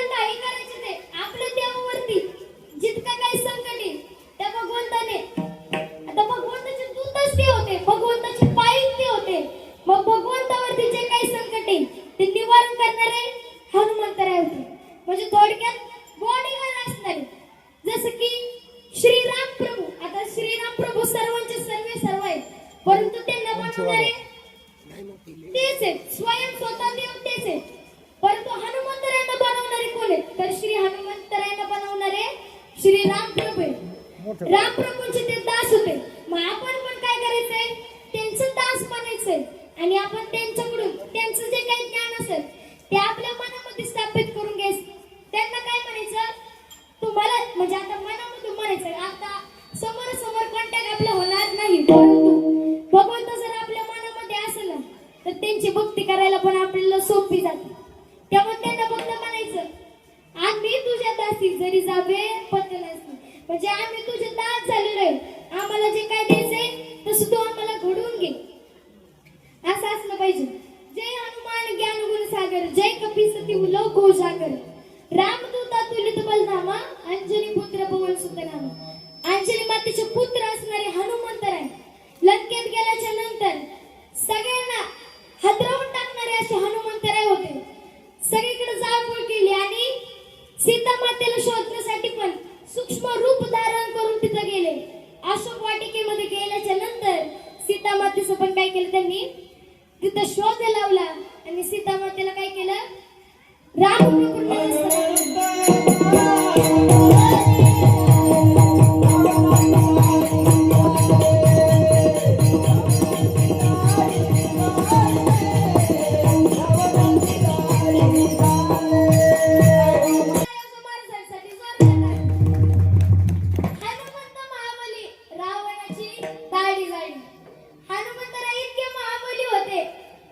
B: काही करायचं ते आपल्या देवावरती जितका काही संकट येईल त्या भगवंताने, आता भगवंताचे दूतच ते होते, भगवंताचे पायच ते होते. मग भगवंतावरती जे काही संकट येईल ते निवारण करणारे हनुमंतराय होते. म्हणजे थोडक्यात बॉडीगार्ड असणारे. जसं की श्रीराम प्रभू, आता श्रीराम प्रभू सर्वांचे सर्व आहेत, परंतु त्यांना बनवणारे तेच आहेत, स्वयं स्वतः देव तेच आहेत. परंतु हनुमंतरायांना बनवणारे कोण आहेत? तर श्री हनुमंतरायांना बनवणारे श्रीराम प्रभू आहेत. राम प्रभूंचे ते दास होते. मग आपण पण काय करायचंय? त्यांचं दास बनायचंय आणि आपण त्यांच्याकडून त्यांचं जे काही ज्ञान असेल ते आपल्या मनामध्ये स्थापित करून घ्यायचं. त्यांना काय म्हणायचं? तुम्हाला म्हणजे आता मनामधून म्हणायचं. आता समोरासमोर कॉन्टॅक्ट आपला होणार नाही, परंतु भगवंत जर आपल्या मनामध्ये असेल ना तर त्यांची भक्ती करायला पण आपल्याला सोपी जाते. त्यामुळे त्यांना फक्त म्हणायचं, आम्ही तुझ्या दासी जरी जावे पत्ते नसते. म्हणजे आम्ही तुझे दास झालेलो आहे, आम्हाला जे काय द्यायचंय तसं तू आम्हाला घडवून घे, असं असलं पाहिजे. जय हनुमान ज्ञान गुण सागर, जय कपीस तिहू लोक उजागर. रामदूत अतुलित बलधामा, अंजनी पुत्र पवन सुत नामा. अंजनी मातेचे पुत्र असणारे हनुमंतराय लंकेत गेल्याच्या नंतर सगळ्यांना हादरवून टाकणारे असे हनुमंतराय होते. सगळीकडे जाळपोळ केली आणि सीता मातेला शोधण्यासाठी पण सूक्ष्म रूप धारण करून तिथे गेले. अशोक वाटिकेमध्ये गेल्याच्या नंतर सीता मातेचं पण काय केलं? त्यांनी तिथं शोध लावला आणि सीता मातेला काय केलं? रामप्रभूंना नमस्कार. महाराजांसाठी जोरदार हनुमंत महाबली रावणाची दाढी जाळली. हनुमंतराय इतके महाबली होते,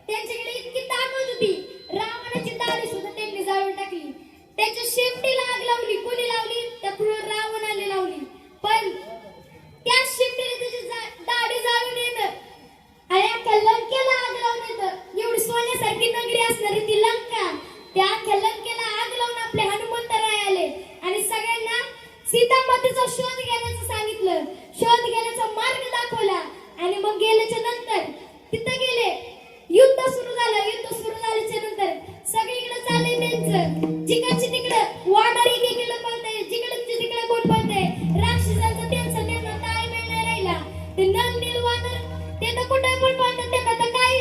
B: त्यांच्याकडे इतकी ताकद होती, रावणाची दाढी सुद्धा त्यांनी जाळून टाकली. त्याच्या शेपटीला आग लावली. कोणी लावली? त्या क्रूर रावणाने लावली. पण त्या शेपटीला त्याची दाढी जाळून येणं आणि अख्ख्या लंकेला आग लावून येतं. एवढी सोन्यासारखी नगरी असणारी ती लंका, त्या अख्ख्या लंकेला आग लावून आपले हनुमंतराय आले आणि सगळ्यांना सीतामातेचा शोध घेण्याचं सांगितलं. शोध घेण्याचा मार्ग दाखवला आणि मग गेल्याच्या नंतर तिथं गेले. युद्ध सुरू झालं. युद्ध सुरू झाल्याच्या नंतर सगळीकडे चाललंय त्यांचं. जिकडचे तिकडं वानर एकीकडे पळताय, जिकडचे तिकडे कोण पळताय. राक्षसांचं त्यांना ताळमेळ नाही राहिला. ते नल नील वानर ते तर कुठे पण पळतात. त्यांना तर काय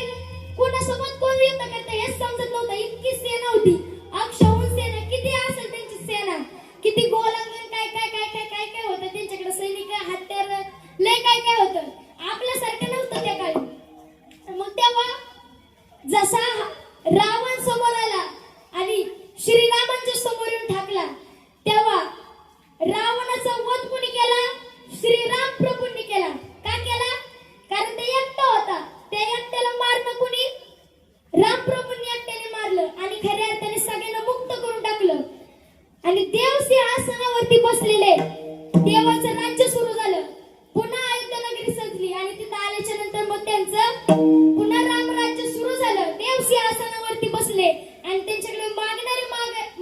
B: कोणासोबत कोण युद्ध करताय हेच समजत नव्हतं. इतकी सेना होती, अक्षौहिणी सेना. किती असेल त्यांची सेना, किती गोलांगण काय काय काय काय काय काय होतं त्यांच्याकडे. सैनिक, हत्यार, लय काय काय होतं. आपल्यासारखं नव्हतं त्या काळी. मग तेव्हा जसा रावण समोर आला आणि श्रीरामांच्या समोर येऊन ठाकला, तेव्हा रावणाचा वध कोणी केला? श्रीराम प्रभूंनी केला. का केला? कारण ते एकटा होता. त्या एकट्याला मारणं कोणी? रामप्रभूंनी एकट्याने मारलं आणि खऱ्या अर्थाने सगळ्यांना मुक्त करून टाकलं. आणि देव सिंहासनावरती बसलेले, देवाचं राज्य सुरू झालं. पुन्हा अयोध्या नगरी सजली आणि तिथं आल्याच्या नंतर मग त्यांचं पुन्हा रामराज्य सुरू झालं. देव सिंहासनावरती बसले आणि त्यांच्याकडे मागणारे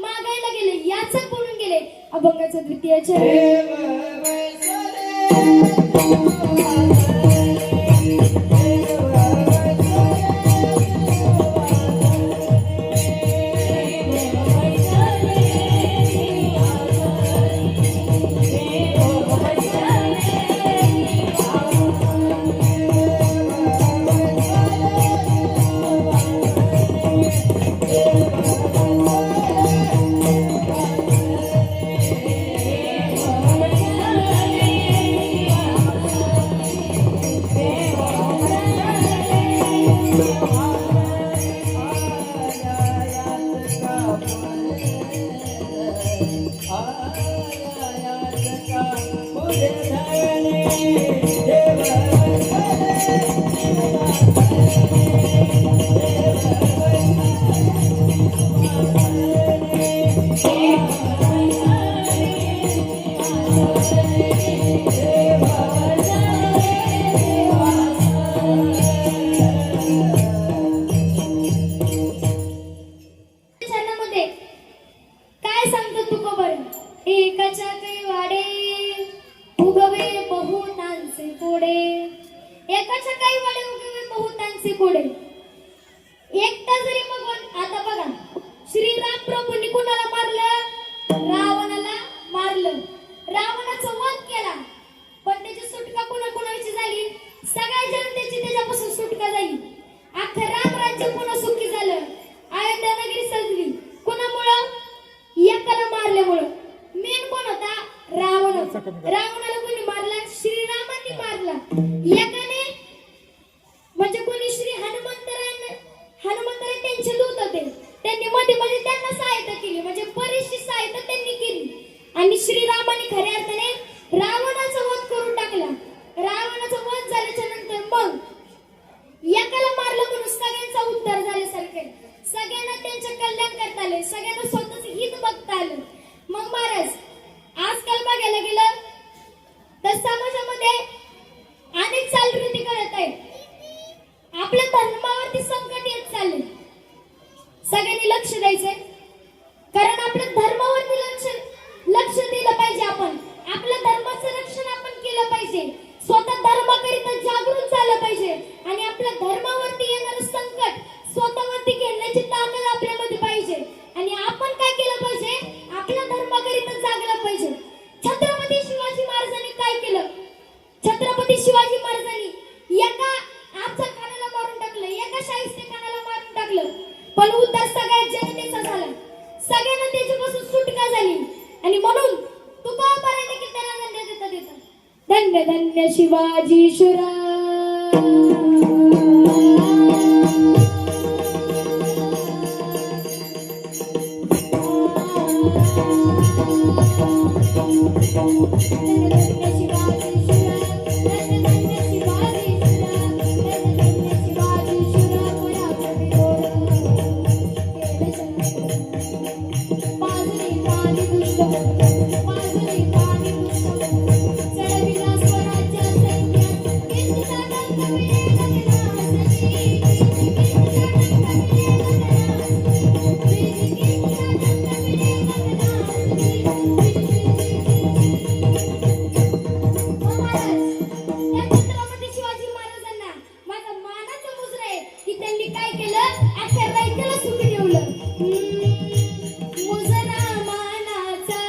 B: मागायला गेले, याचक म्हणून गेले. अभंगाचा द्वितीय छंदामध्ये काय सांगतो तुकोबर? एकाच्या कैवाडे उगवे बहुतांचे कोडे. एकाच्या कैवाडे उगवे बहुतांचे कोडे. एकटा जरी मग आता बघा, श्रीराम प्रभूंनी कुणाला मारलं? रावणाला मारलं. रावणाचा वध केला. पण त्याची सुटका कुणाची झाली? सगळ्या जनतेची त्याच्यापासून सुटका झाली. अख्खं रामराज्य पुन्हा सुखी झालं. अयोध्या नगरी सजली. कुणामुळं? एकाला मारल्यामुळं. मेन कोण होता? रावण होता. रावणाला कोणी मारला? श्रीरामांनी मारला. एकाने म्हणजे कोणी? श्री हनुमंतराय त्यांचे दूत होते. त्यांनी मध्ये त्यांना सहायता केली, म्हणजे बरीचशी सहायता त्यांनी केली. आणि श्रीरामांनी खऱ्या अर्थाने रावणाचा वध करून टाकला. रावणाचा वध झाल्याच्या नंतर मग एकाला मारलं म्हणून सगळ्यांचा उद्धार झाल्यासारखे, सगळ्यांना त्यांचे कल्याण करता आले, सगळ्यांना स्वतःच हित बघता आलं. मग महाराज आजकाल बघायला गेलं तर समाजामध्ये अनेक चालरीती करत आहेत. आपल्या धर्मावरती संकट येत चालले. सगळ्यांनी लक्ष द्यायचंय, कारण आपल्या धर्मावरती लक्ष दिलं पाहिजे. आपण आपल्या धर्माचं रक्षण आपण केलं पाहिजे. स्वतः धर्माकरिता जागृत झालं पाहिजे आणि आपल्या धर्मावरती येणारं संकट स्वतःवरती घेण्याची ताकद आपल्यामध्ये पाहिजे. आणि आपण काय केलं पाहिजे? आपल्या धर्माकरिता जागलं पाहिजे. छत्रपती शिवाजी महाराजांनी काय केलं? छत्रपती शिवाजी महाराजांनी एका आमच्या खानाला मारून टाकलं, एका शाहिस्ते खानाला मारून टाकलं, पण उद्धार सगळ्या जनतेचा झाला. सुटका झाली आणि म्हणून तुकोबाराने की त्यांना धन्य देता देतात धन्य धन्य शिवाजी छत्रपती शिवाजी महाराजांना माझा मानाचा मुजरा आहे की त्यांनी काय केलं अख्ख्या रायतेला सुखी ठेवलं मुजरा मानाचा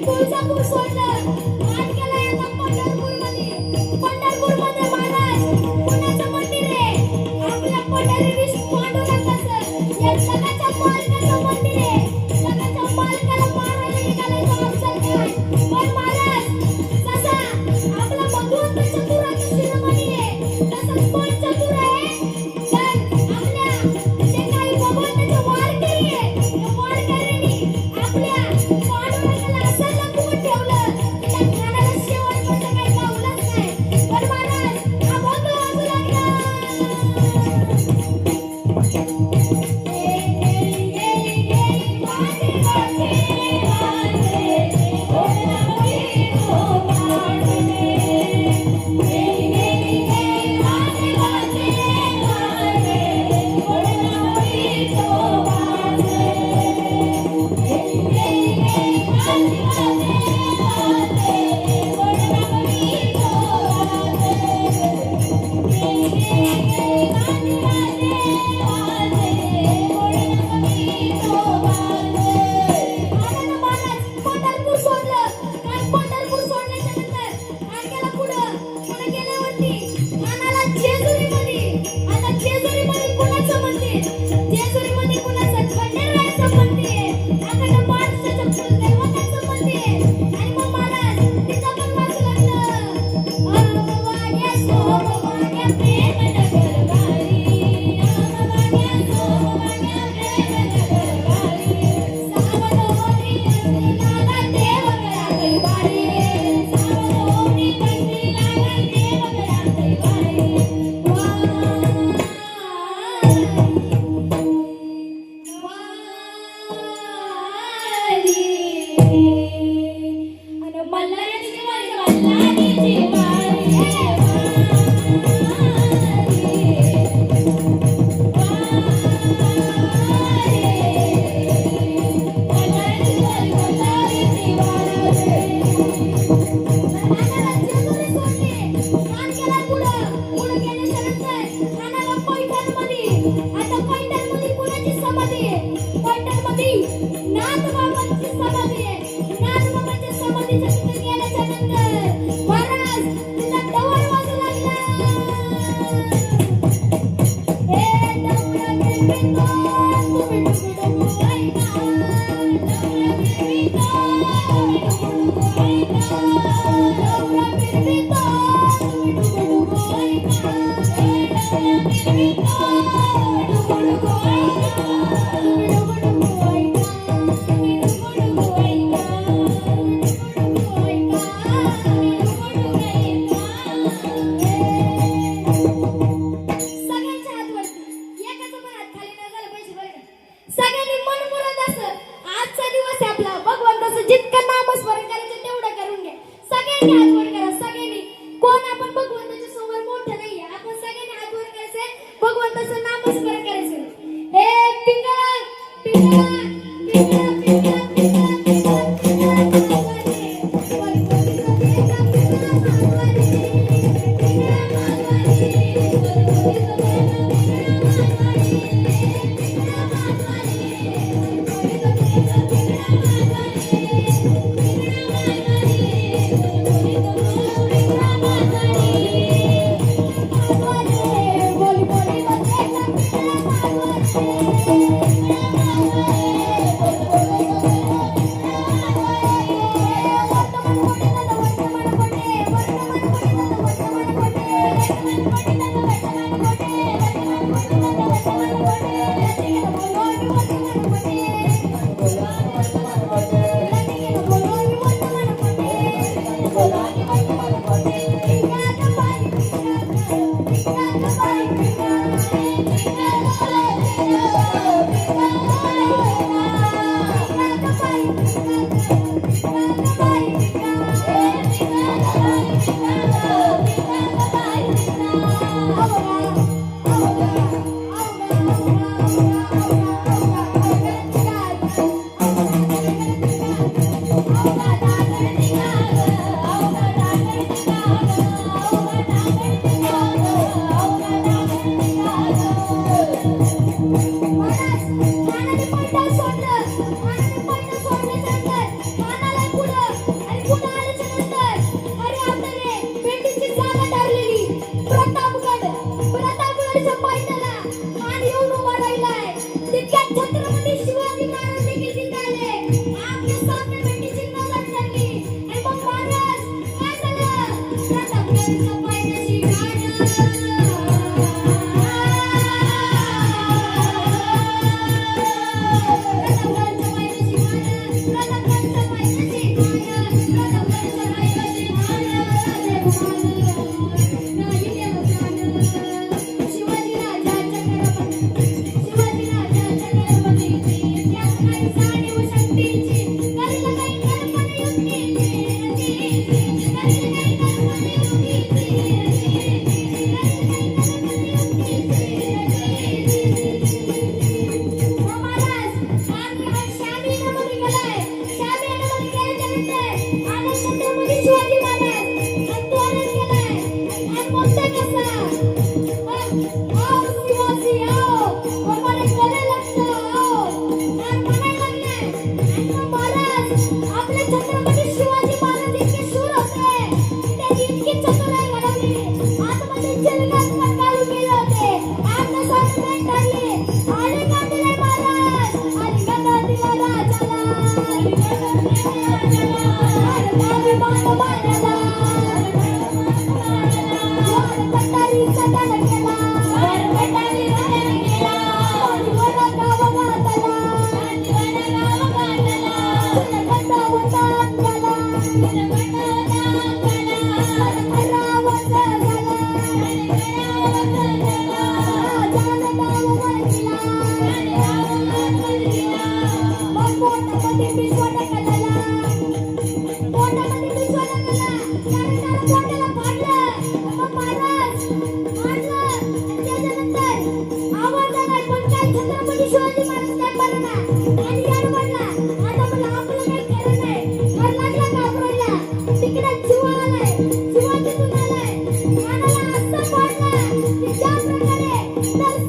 B: तुळजापूर सोडलं आज गेला आता पंढरपूरमध्ये महाराज कुणाचं मंदिर आहे आपल्या पंढरीविष पांडुरंगाचं या जगाच्या मालकाचं मंदिर आहे जगाच्या मालकाला मारायला निघालायचं अवसर काय पण महाराज जसा आपला भगवंत चतुराचा शिरोमणी आहे तसंच पण चतुर आहे तर आपल्या जे काही भगवंताचे वारकरी आहे त्या वारकऱ्यांनी आपल्या पांडुरंगाला असं लपवून ठेवलं की त्या खानाला शेवटपर्यंत काही गावलंच नाही पण महाराज हा भोंगा वाजू लागला पंढरपूर सोडलं कारण पंढरपूर सोडल्याच्या नंतर काय केलं पुढे गेल्यावरती आणाला जेजुरीमध्ये आता जेजुरीमध्ये कुणाचं मंदिर जेजुरीमध्ये कुणाचं खंडेरायाचं मंदिर आहे अखंड महाराष्ट्राच्या कुलदैवताचं मंदिर आहे आणि मग महाराज तिथं पण वाजू लागलं वाग्या सो वाग्या प्रेम नगर वारी वाग्या सो वाग्या प्रेम नगर वारी सावधोनी कसली लागा देव घरातही वारी सावधोनी कसली लागा देव घरातही वारी अन मल्हारीची वारी मल्हारीची वारी सगळ्यांच्या हात वरती एकाचा पण हात खाली नाही झाला पाहिजे बरं का सगळ्यांनी मनमुराद असं आजचा दिवस आहे आपला भगवंताचं जितकं नामस्मरण करायचं तेवढं करून घ्या सगळ्यांनी हात वर करा सगळ्यांनी कोण आपण भगवंताच्या समोर मोठं नाहीये आपण सगळ्यांनी हात वर करायचंय भगवंताचं नामस्मरण करायचं हे पिंगळा पिंगळा पिंगळा पिंगळा पिंगळा Bye.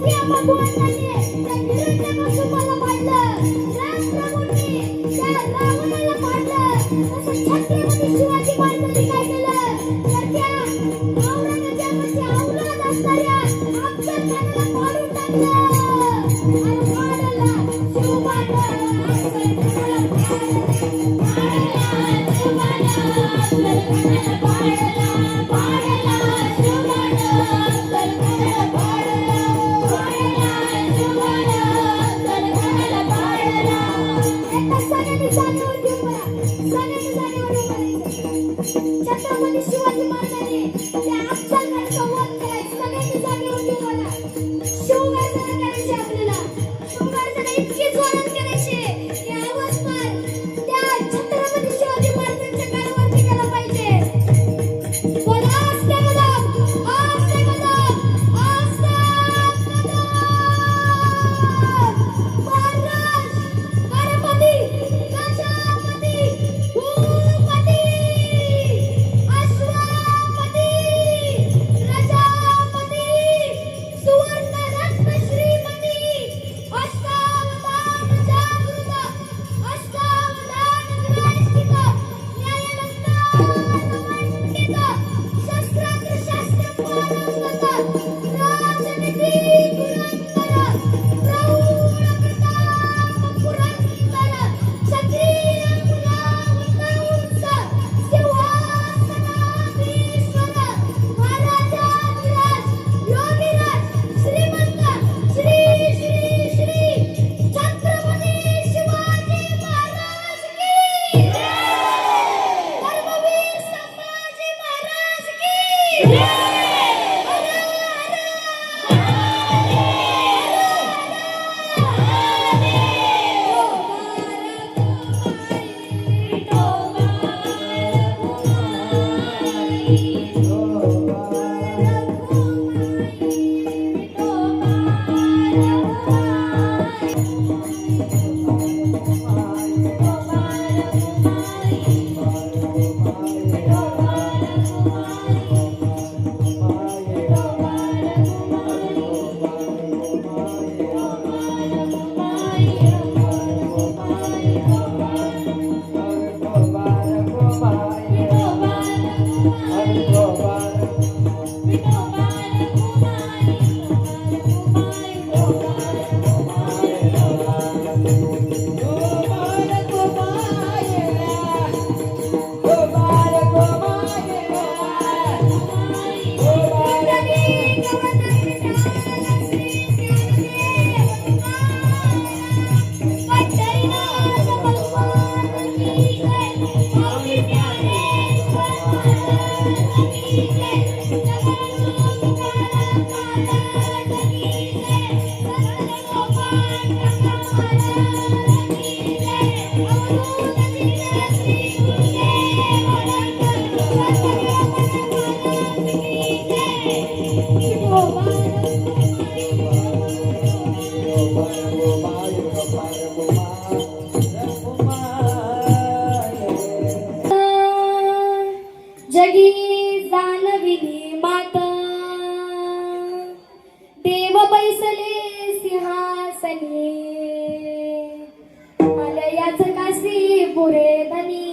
B: त्या भगवंताने त्या हिरण्यकश्यपाला पाडलं, रामप्रभूंनी त्या रावणाला पाडलं, तसं छत्रपती शिवाजी महाराजांनी काय केलं तर त्या औरंगजेबाच्या औलाद असणाऱ्या अफजलखानाला पाडून टाकलं आणि पाडला शिवबानं अफजलखानाला छत्रपती शिवाजी महाराजांनी त्या अफजलखानाचा वध केलाय. सगळ्यांनी जागेवर उभं राहा. शिवगर्जना करायची आपल्याला. शिवगर्जना इतकी जोरात करायची की आवाज पार त्या छत्रपती शिवाजी महाराजांच्या कानावरती गेला पाहिजे. बोला आस्ते कदम, आस्ते कदम, आस्ते कदम. महाराज, गणपती, गजापती, भूपती, अश्वपती, प्रजापती, सुवर्ण रत्न श्रीमती, अष्टावधान जागृत, अष्टावधान ग्रहस्थित, न्यायवंत मंडित, शस्त्रास्त्र शास्त्र पारंगत, राजनीती पुरंदर, प्रौढ प्रताप पुरंदर, क्षत्रिय कुलावंत उंच, सिंहासनाधीश्वर, महाराजाधिराज, योगीराज, श्रीमंत, श्री श्री श्री छत्रपती शिवाजी महाराज की जय. धर्मवीर संभाजी महाराज की जय. जगी जाणविली मात, देव बैसले सिंहासनी, आलयाच काशी पुरे धनी,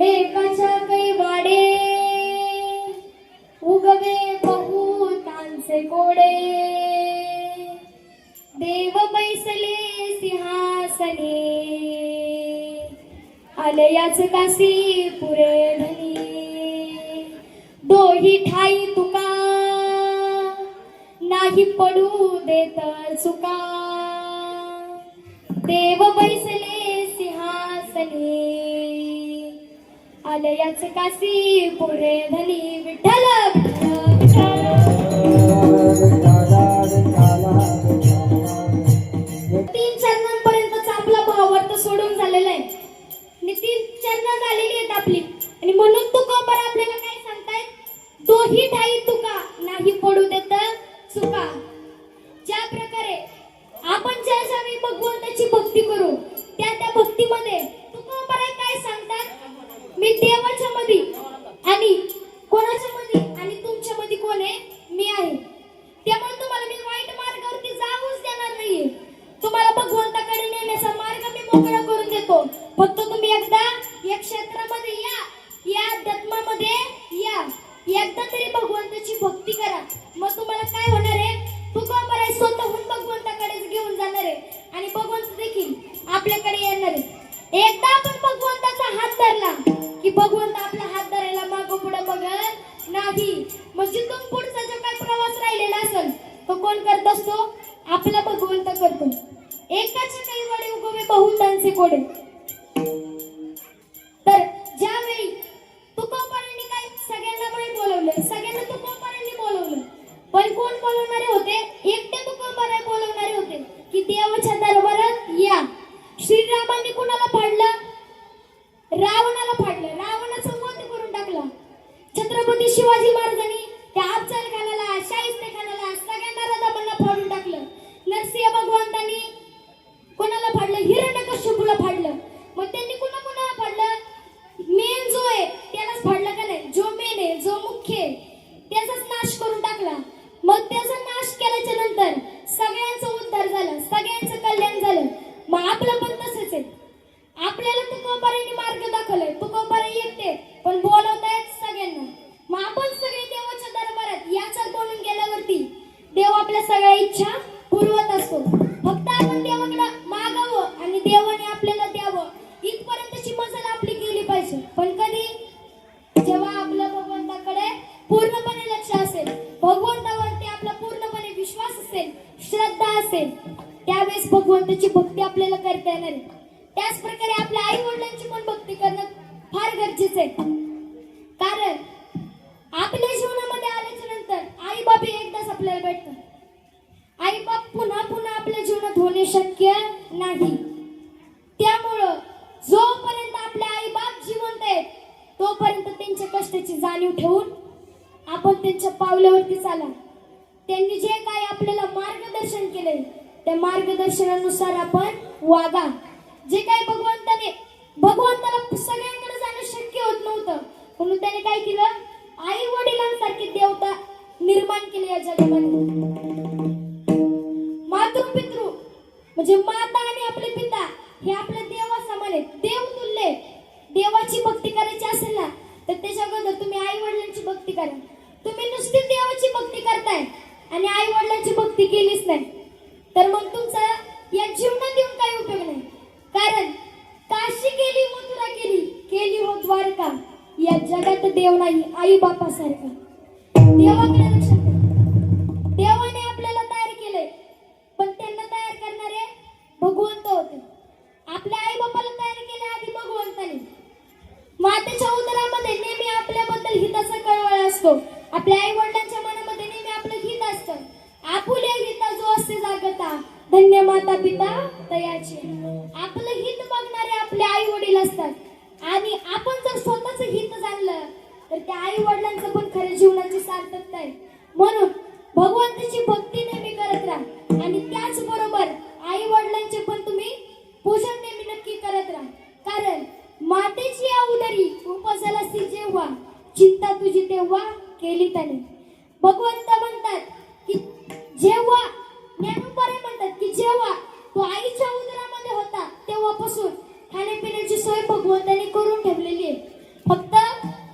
B: एकाच्या कैवाडे उगवे बहुतांचे कोडे, देव बैसले सिंहासनी, आलयाच काशी पुरे धनी, दोही ठाई तुका नाही पडू देत चुका, देव बैसले सिंहासनी, आलयाच काशी पुरे धनी. विठ्ठल तीन चरणांपर्यंतचा आपला भावार्थ सोडून झालेला आहे. तीन चरण झालेली आहेत आपली आणि म्हणून तुकोबर आपल्याला काय सांगतायत, दोही ठाई तुका नाही पडू देत चुका. ज्या प्रकारे आपण ज्या वेळी भगवंताची भक्ती करू त्या त्या भक्तीमध्ये तुकोबर काय सांगतात, मी देवाच्या मध्ये आणि कोणाच्या मध्ये आणि तुमच्या मध्ये कोण आहे, मी आहे. त्यामुळे भगवंताकडे नेण्याचा मार्ग मी मोकळा करून देतो. फक्त तुम्ही एकदा या क्षेत्रामध्ये या अध्यात्मामध्ये एकदा तरी भगवंताची भक्ती करा. मग तुम्हाला काय होणार आहे? तुकोबा स्वतःहून भगवंताकडेच घेऊन जाणार आहे आणि भगवंत देखील आपल्याकडे येणार आहे. एकदा आपण भगवंताचा हात धरला की भगवंत आपला हात धरायला मागं पुढे बघत नाही. मग जिथून पुढचा जो काही प्रवास राहिलेला असेल तो कोण करत असतो? आपला भगवंत करतो. एकाचे काही वडे उगवे बहुतांचे कोडे. तर ज्यावेळी तुकोबारांनी काय सगळ्यांना बोलवलं, सगळ्यांना तुकोबारांनी बोलवलं, पण कोण बोलवणारे होते? एकटे तुकोबारा बोलवणारे होते की देवाच्या दरबारात या. श्रीरामांनी कुणाला फाडलं? रावणाला फाडलं. रावणाचा वध करून टाकला. छत्रपती शिवाजी महाराजांनी त्या अफजल खानाला, शाहिस्ते खानाला, सगळ्यांना रदाबांना फाडून टाकलं. नरसिंह भगवंतांनी कोणाला फाडलं? हिरण्यकश्यपूला फाडलं. मग त्यांनी कुणाला फाडलं? मेन जो आहे त्यालाच फाडलं का नाही? जो मेन आहे, जो मुख्य आहे त्याचाच नाश करून टाकला. मग त्याचा नाश केल्याच्या नंतर सगळ्यांचं उद्धार झालं, सगळ्यांचं कल्याण झालं. मग आपलं पण तसंच आहे. आपल्याला तुकोबारांनी मार्ग दाखवलाय. तुकोबारा एकटे पण बोलवतायत सगळ्यांना. मग आपण सगळे देवाच्या दरबारात याच्यात बोलून गेल्यावरती देव आपल्या सगळ्या इच्छा पुरवत असतो. फक्त आपण देवाकडे मागावं आणि देवाने आपल्याला द्यावं, इथपर्यंतची मजल आपली केली पाहिजे. पण कधी? जेव्हा आपलं भगवंताकडे पूर्णपणे लक्ष असेल, भगवंतावरती आपला पूर्णपणे विश्वास असेल, श्रद्धा असेल, त्यावेळेस भगवंताची भक्ती आपल्याला करता येणार आहे. त्याच प्रकारे आपल्या आई वडिलांची पण भक्ती करणं फार गरजेचं आहे. कारण आपल्या जीवनामध्ये आल्याच्या नंतर आई बाप एकदाच आपल्याला भेटतात. आई बाप पुन्हा पुन्हा आपल्या जीवनात होणे शक्य नाही. त्यामुळं जोपर्यंत आपले आई बाप जिवंत आहेत तोपर्यंत त्यांच्या कष्टाची जाणीव ठेवून आपण त्यांच्या पावलावरती चाला. त्यांनी जे काही आपल्याला मार्गदर्शन केलंय त्या मार्गदर्शनानुसार आपण वागा. जे काही भगवंताला सगळ्यांकडे जाणं शक्य होत नव्हतं म्हणून त्याने काय केलं? आई वडिलांसारखी देवता निर्माण केली या जगामध्ये. मातृपितृ म्हणजे माता आणि आपले पिता हे आपल्या देवासमान आहेत, देवतुल्य. देवाची भक्ती करायची असेल ना तर त्याच्या अगोदर तुम्ही आई वडिलांची भक्ती करा. तुम्ही नुसती देवाची भक्ती करताय आणि आई वडिलांची भक्ती केलीच नाही तर मग तुमचा या जीवनात येऊन काही उपयोग नाही. कारण काशी केली, मथुरा केली हो द्वारका, या जगात देव नाही आई बापासारखा. देवाकडे लक्ष द्या. देवाने आपल्याला तयार केलंय पण त्यांना तयार करणारे भगवंत होते. आपल्या आई बापाला तयार केले आधी भगवंताने. मातेच्या उदरामध्ये नेहमी आपल्याबद्दल हिताचा कळवळा असतो. आपल्या आई वडिलांच्या मनामध्ये नेहमी आपलं हित असतं. आपुले हिता जो असते जागता, धन्य माता पिता तयाचे. आपलं हित बघणारे आपले आई वडील असतात आणि आपण जर स्वतःच हित जाणलं तर त्या आई वडिलांचं पण खऱ्या जीवनाची सार्थकता आहे. म्हणून भगवंताची भक्ती नेहमी करत राहा आणि त्याचबरोबर आई वडिलांचे पण तुम्ही पूजन नेहमी नक्की करत राहा. कारण मातेची या उदरी उपजला सी जेव्हा, चिंता तुझी तेव्हा केली त्याने. भगवंत म्हणतात की जेव्हा, ज्ञानोबारे म्हणतात की जेव्हा तो आईच्या उदरामध्ये होता तेव्हापासून खाण्यापिण्याची सोय भगवंताने करून ठेवलेली आहे. फक्त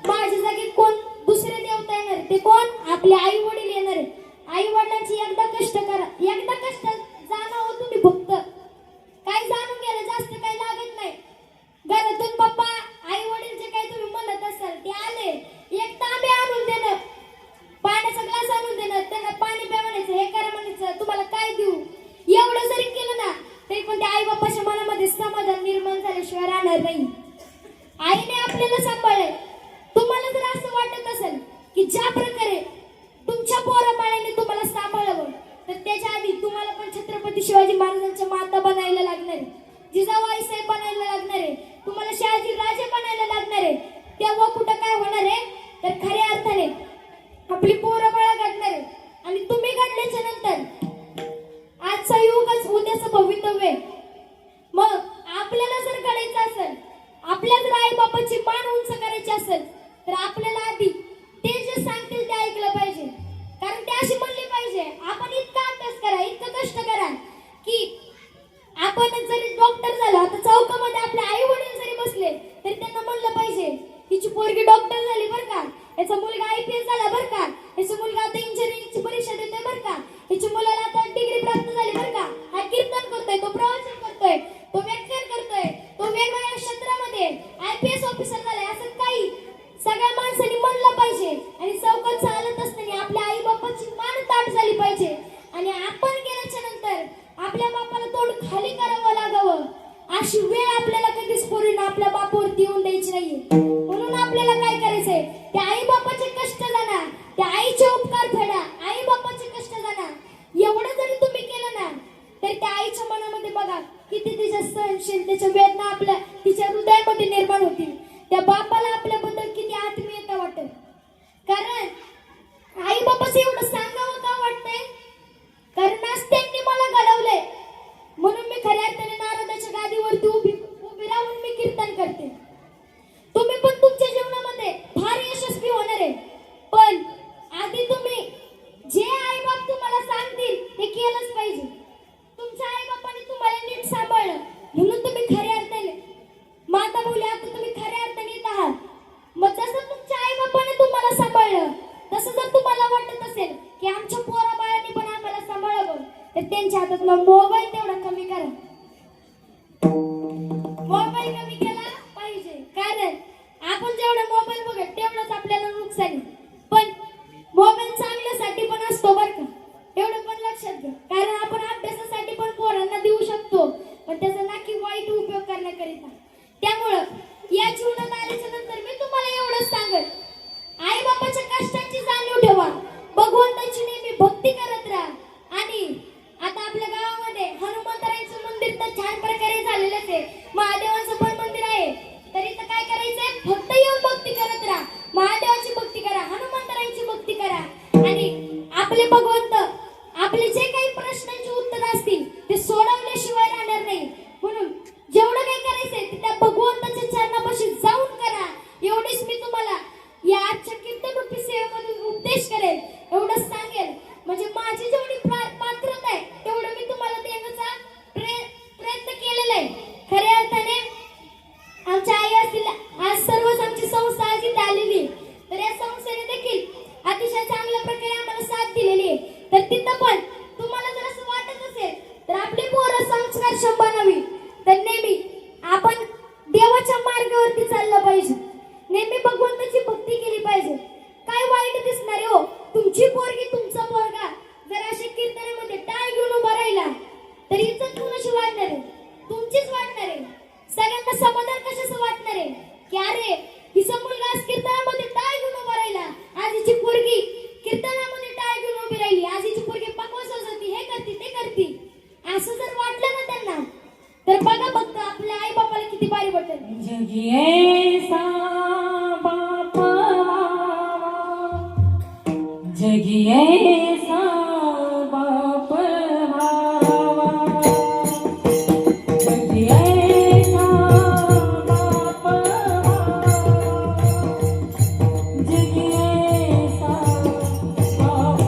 B: माझ्या जागी कोण दुसरे देवता येणार? ते कोण? आपले आई वडील येणार आहे. आई वडिलांची एकदा कष्ट करा, एकदा कष्ट जाणं तुम्ही फक्त काय जाणून गेलं, जास्त काही लागत नाही. घरातून पप्पा आई वडील जे काही तुम्ही म्हणत असाल ते आले, एक तांबे आणून देणं, पाण्याचा ग्लास आणून देणं, त्यांना पाणी प्या म्हणायचं, हे करा म्हणायचं, तुम्हाला काय देऊ, एवढं जरी केलं ना तरी पण त्या आई बापाच्या मनामध्ये समाधान निर्माण झाल्याशिवाय राहणार नाही. आईने आपल्याला सांभाळलंय. तुम्हाला जर असं वाटत असेल की ज्या प्रकारे तुमच्या पोराबाळाने तुम्हाला सांभाळावं तर त्याच्या आधी तुम्हाला पण छत्रपती शिवाजी महाराजांच्या माता बनायला लागणार आहे, जिजाबाई साहेब बनायला लागणार आहे, तुम्हाला शहाजी राजे बनायला लागणार आहे. तेव्हा कुठं काय होणार आहे तर खऱ्या अर्थाने आपली पोरं बाळा घडणार आहे आणि तुम्ही घडल्याच्या नंतर आजचा युगच उद्याचं भवितव्य. मग आपल्याला जर घडायचं असेल, आपल्या जर आई बापाची मान उंच करायची असेल तर आपल्याला आधी ते जे सांगतील ते ऐकलं पाहिजे. कारण ते अशी म्हणली पाहिजे, आपण इतका अभ्यास करा, इतकं कष्ट करा की करतोय, तो प्रवचन करतोय, तो व्याख्यान करतोय, तो वेगवेगळ्या क्षेत्रामध्ये IPS ऑफिसर झालाय, असं काही सगळ्या माणसांनी म्हणलं पाहिजे. आणि चौकात चालत असताना आपल्या आई बापाची मान ताट झाली पाहिजे. आणि आपण गेल्याच्या नंतर आपल्या बापाला तोंड खाली करावं लागावं अशी वेळ आपल्याला कधीच पोरींना आपल्या बापावरती येऊन द्यायची नाहीये. म्हणून आपल्याला काय करायचंय, त्या आई बापाचे कष्ट जाणार, त्या आईचे उपकार फेडा, आई बापाचे कष्ट जाणार. एवढं जरी तुम्ही केलं ना तर त्या आईच्या मनामध्ये बघा किती तिच्या सहनशीलतेच्या वेदना आपल्या तिच्या हृदयामध्ये निर्माण होतील. त्या बापाला आपल्याबद्दल किती आत्मीयता वाटेल. कारण आई बापाचं एवढं सांगावं का वाटतंय, कारण आज त्यांनी मला घडवलंय म्हणून मी खऱ्या अर्थाने नारदाच्या गादीवरती उभी राहून मी कीर्तन करते. तुम्ही पण तुमच्या जीवनामध्ये फार यशस्वी होणार आहे, पण आधी तुम्ही जे आई बाप तुम्हाला सांगतील ते केलंच पाहिजे. तुमच्या आई बापाने तुम्हाला नीट सांभाळलं म्हणून तुम्ही खऱ्या अर्थाने माता बोलली, आता तुम्ही खऱ्या अर्थाने येत आहात. मग जसं तुमच्या आई बापाने तुम्हाला सांभाळलं तसं जर तुम्हाला वाटत असेल की आमच्या पोरा बाळांनी पण आम्हाला सांभाळावं तर त्यांच्या हातातला मोबाईल तेवढा कमी करा. मोबाईल कमी केला पाहिजे, कारण आपण जेवढा मोबाईल बघत तेवढंच आपल्याला नुकसान आहे. पण मोबाईल चांगल्यासाठी पण असतो बरं का, एवढं पण लक्षात घ्या. कारण आपण अभ्यासासाठी पण पोरांना देऊ शकतो, पण त्याचा नक्की वाईट उपयोग करण्याकरिता. त्यामुळं या जीवनात आल्याच्या नंतर मी तुम्हाला एवढंच सांगेन, आई बापाच्या कष्टाची जाणीव ठेवा, भगवंताची नेहमी भक्ती करत राहा. आणि आता आपल्या गावामध्ये हनुमंतरायचं मंदिर तर छान प्रकारे झालेलंच आहे, महादेवाचं पण मंदिर आहे. तर इथं काय करायचंय, फक्त येऊन भक्ती करत राहा, महादेवाची भक्ती करा, हनुमंतरायची भक्ती करा. आणि आपले भगवंत आपले जे काही प्रश्नांची उत्तर असतील ते सोडवल्याशिवाय राहणार नाही. म्हणून जेवढं काही करायचंय ते त्या भगवंताच्या चरणापाशी जाऊन करा. एवढीच मी तुम्हाला या आजच्या कीर्तन रूपी सेवेमधून उपदेश करेल, एवढंच सांगेल. म्हणजे माझी जेवढी पात्रता आहे तेवढं मी तुम्हाला देण्याचा प्रयत्न केलेला आहे. खऱ्या अर्थाने आमच्या आई असतील, आज सर्वच आमची संस्था आज इथे आलेली, तर या संस्थेने देखील अतिशय चांगल्या प्रकारे आम्हाला साथ दिलेली आहे. तर तिथं पण तुम्हाला जर असं वाटत असेल तर आपली पोरं संस्कारक्षम बनावी, तर नेहमी आपण देवाच्या मार्गावरती चाललं पाहिजे, नेहमी भगवंताची भक्ती केली पाहिजे. काय वाईट दिसणार आहे हो, तुमची पोरगी तुमचा पोरगा जर अशा कीर्तनामध्ये टाळ घेऊन उभा राहिला तर इज्जत कोणाची वाढणार आहे, तुमचीच वाढणार आहे. सगळ्यांना समाधान कशाचं वाटणार आहे की अरे हिचा मुलगा आज कीर्तनामध्ये टाळ घेऊन उभा राहिला, आज हिची पोरगी कीर्तनामध्ये टाळ घेऊन उभी राहिली, आज हिची पोरगी पकवास वाजवती, हे करती ते करती, असं जर वाटलं ना त्यांना तर बघा फक्त आपल्या आई बापाला किती भारी वाटेल.
C: जगी ऐसा बाप जगी ऐसा बाप भावा, जगी ऐसा बाप भावा, जगी ऐसा बाप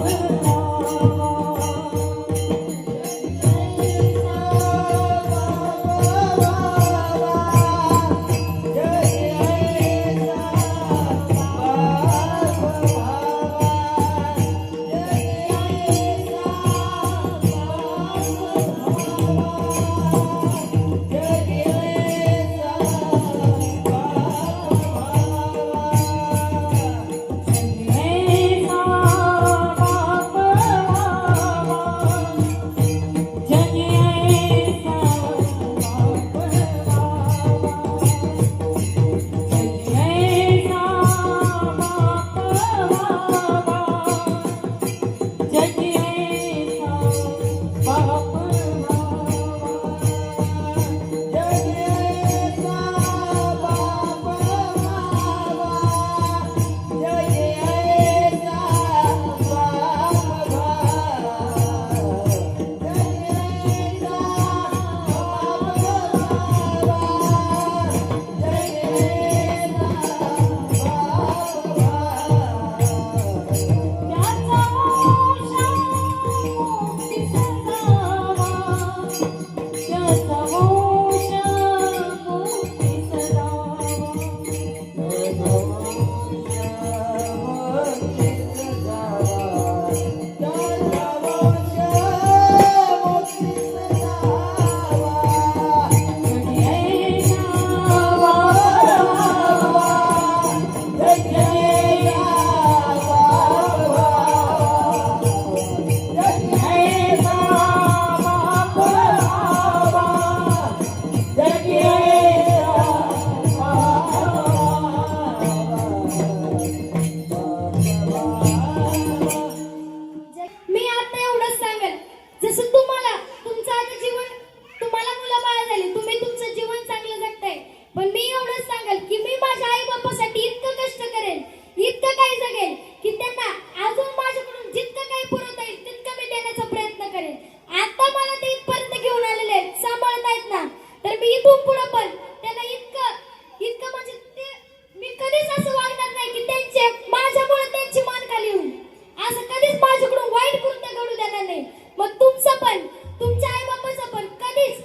B: पण तुमच्या आई बापाचं पण कधीच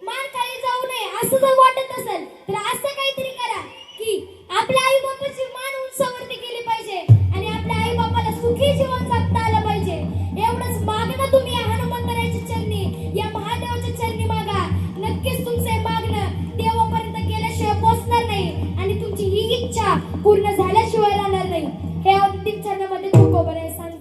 B: मान खाली जाऊ नये असं जर वाटत असेल तर असं काहीतरी करा की आपल्या आई बापाची मान उंचावरती केली पाहिजे आणि आपल्या आई बापाला सुखी जीवन जगता आलं पाहिजे. एवढंच मागणं तुम्ही या हनुमंतरायच्या चरणी, या महादेवाच्या चरणी मागा. नक्कीच तुमचं हे मागणं देवापर्यंत गेल्याशिवाय पोहोचणार नाही आणि तुमची ही इच्छा पूर्ण झाल्याशिवाय राहणार नाही. हे अंतिम चरणामध्ये तुकोबराय सांगतात.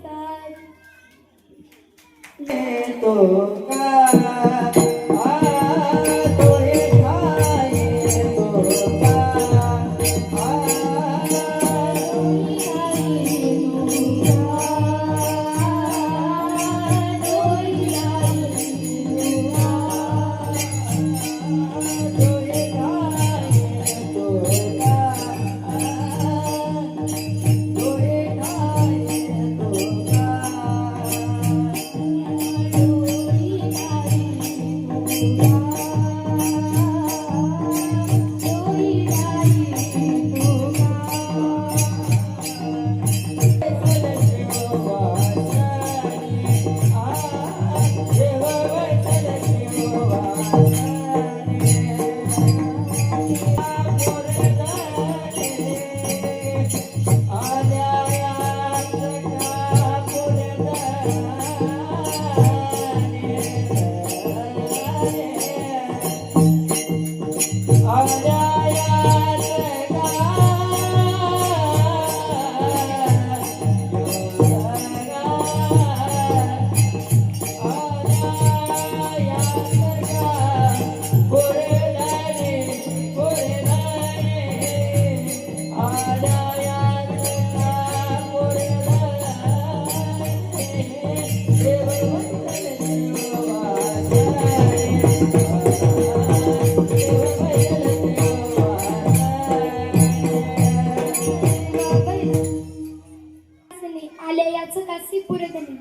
B: आले याचं कासी पुरे झाले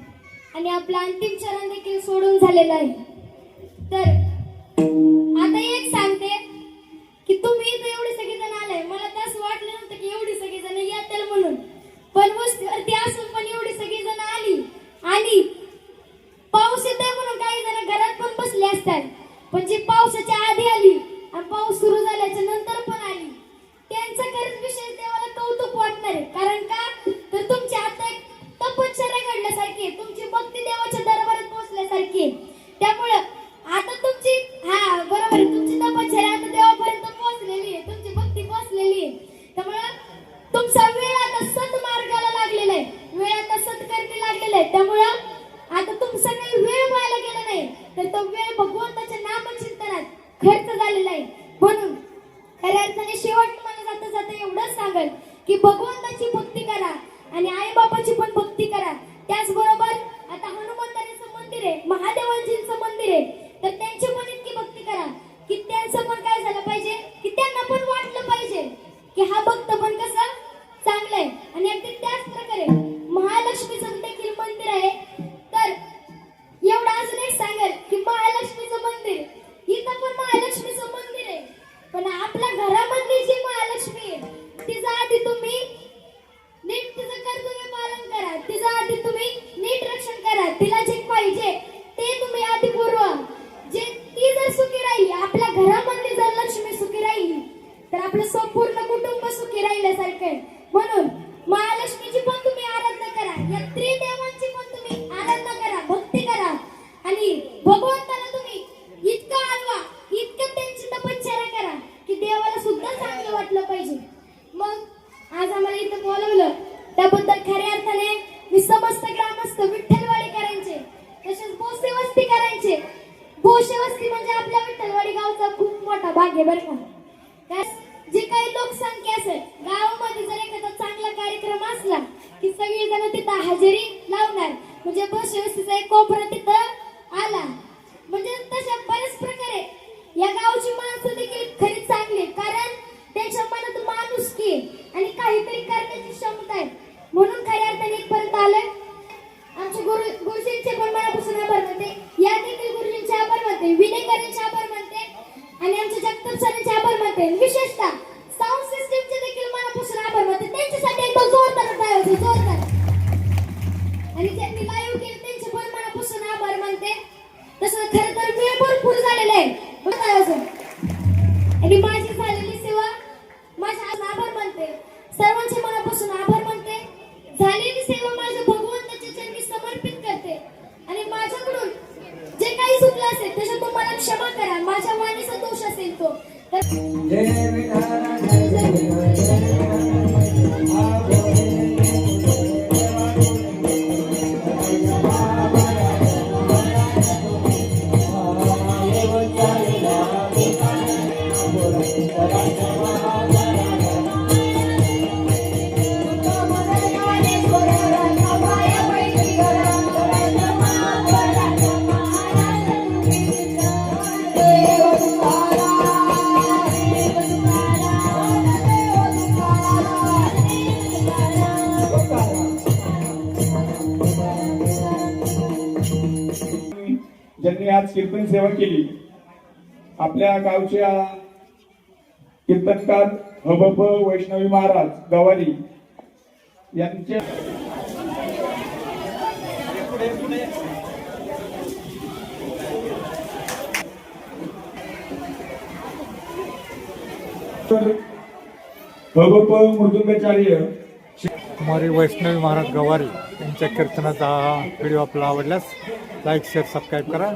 B: आणि आपलं अंतिम चरण देखील सोडून झालेलं आहे. तर आता एक सांगते की तुम्ही इथं एवढे सगळेजण आलाय, मला तर असं वाटलं नव्हतं की एवढी सगळेजण येतील म्हणून, पण वस्तीवरती असून पण एवढी सगळेजण आली आणि पाऊस येतोय म्हणून काही जण घरात पण बसले असतात, पण जी पावसाच्या आधी आली आणि पाऊस सुरू झाल्याच्या नंतर पण आली त्यांचं खरंच विशेष देवाला कौतुक वाटणार आहे. कारण का तर तुमची आता एक तपश्चर्या घडल्यासारखी आहे, तुमची भक्ती देवाच्या दरबारात पोहोचल्यासारखी आहे. त्यामुळं आता तुमची बरोबर आहे, तुमची तपश्चर्या आता देवापर्यंत पोहोचलेली आहे, तुमची भक्ती पोहोचलेली आहे. त्यामुळं तुमचा वेळ आता सत्मार्गाला लागलेला आहे, वेळ आता सत्कर्मी लागलेला आहे. त्यामुळं आता तुमचा काही वेळ व्हायला गेला नाही तर तो वेळ भगवंताच्या नामचिंतनात खर्च झालेला आहे. म्हणून खऱ्या अर्थाने शेवट मला जाता जाता एवढंच सांगेल की भगवंताची भक्ती करा आणि आई बापाची पण भक्ती करा. त्याचबरोबर आता हनुमंताचं मंदिर आहे, महादेवांजींचं मंदिर आहे, तर त्यांची पण इतकी भक्ती करा की त्यांचं पण काय झालं पाहिजे की त्यांना पण वाटलं पाहिजे की हा भक्त पण कसं चांगला आहे. आणि अगदी त्याच प्रकारे महालक्ष्मीचं देखील मंदिर आहे. तर एवढं अजून एक सांगेल की महालक्ष्मीचं मंदिर, इथं पण महालक्ष्मीचं मंदिर आहे, पण आपल्या घरामधली जी महालक्ष्मी आहे तिचं आधी तुम्ही नीट तिचं कर्तव्य पालन करा, तिचं आधी तुम्ही नीट रक्षण करा, तिला जे पाहिजे ते तुम्ही आधी पुरवा. जे ती जर सुखी राहिली, आपल्या घरामधली जर लक्ष्मी सुखी राहिली तर आपलं संपूर्ण कुटुंब सुखी राहिल्यासारखं आहे. म्हणून महालक्ष्मीची पण तुम्ही आराधना करा, या त्रिदेवांची पण तुम्ही आराधना करा, भक्ती करा आणि भगवंताला तुम्ही इतकं आलवा, इतकं त्यांची तपश्चर्या करा की देवाला सुद्धा चांगलं वाटलं पाहिजे. मग आज आम्हाला इथं बोलवलं त्याबद्दल खऱ्या अर्थाने मी समस्त ग्रामस्थ विठ्ठलवाडीकरांचे तसेच बोसे वस्तीकरांचे, बोसे वस्ती म्हणजे आपल्या विठ्ठलवाडी गावचा खूप मोठा भाग आहे बरं का. जे काही लोकसंख्या असेल गावामध्ये जर एखादा चांगला कार्यक्रम असला की सगळी जण तिथं हजेरी लावणार, म्हणजे बोसे वस्तीचा एक कोपरा तिथं आला म्हणजे तशा बऱ्याच प्रकारे या गावची माणसं देखील खरी चांगली, कारण त्यांच्या मनात माणुसकी आणि काहीतरी करण्याची क्षमता आहे. म्हणून खऱ्या अर्थाने इथपर्यंत आलं. आमच्या गुरुजींचे पण मनापासून आभार मानते, या देखील गुरुजींचे आभार मानते, विनयकरांचे आभार मानते आणि आमच्या जगताप सरांचे आभार मानते. विशेषतः साऊंड सिस्टीमचे देखील मनापासून आभार मानते. त्यांच्यासाठी एकदम जोरदार टाळ्या, जोरदार. आणि ज्यांनी लाईव्ह केलं त्यांचे पण मनापासून आभार मानते. काही चुकलं असेल त्याच्यातून मला क्षमा करा. माझ्या वाणीचा दोष असेल तो तर
A: ज्यांनी आज कीर्तन सेवा केली, आपल्या गावच्या कीर्तनकार हबप वैष्णवी महाराज गवारी यांच्या हबप मृदुंगाचार्य
D: कुमारी वैष्णवी महाराज गवारी यांच्या कीर्तनाचा हा व्हिडिओ आपल्याला आवडल्यास लाईक शेअर सबस्क्राईब करा.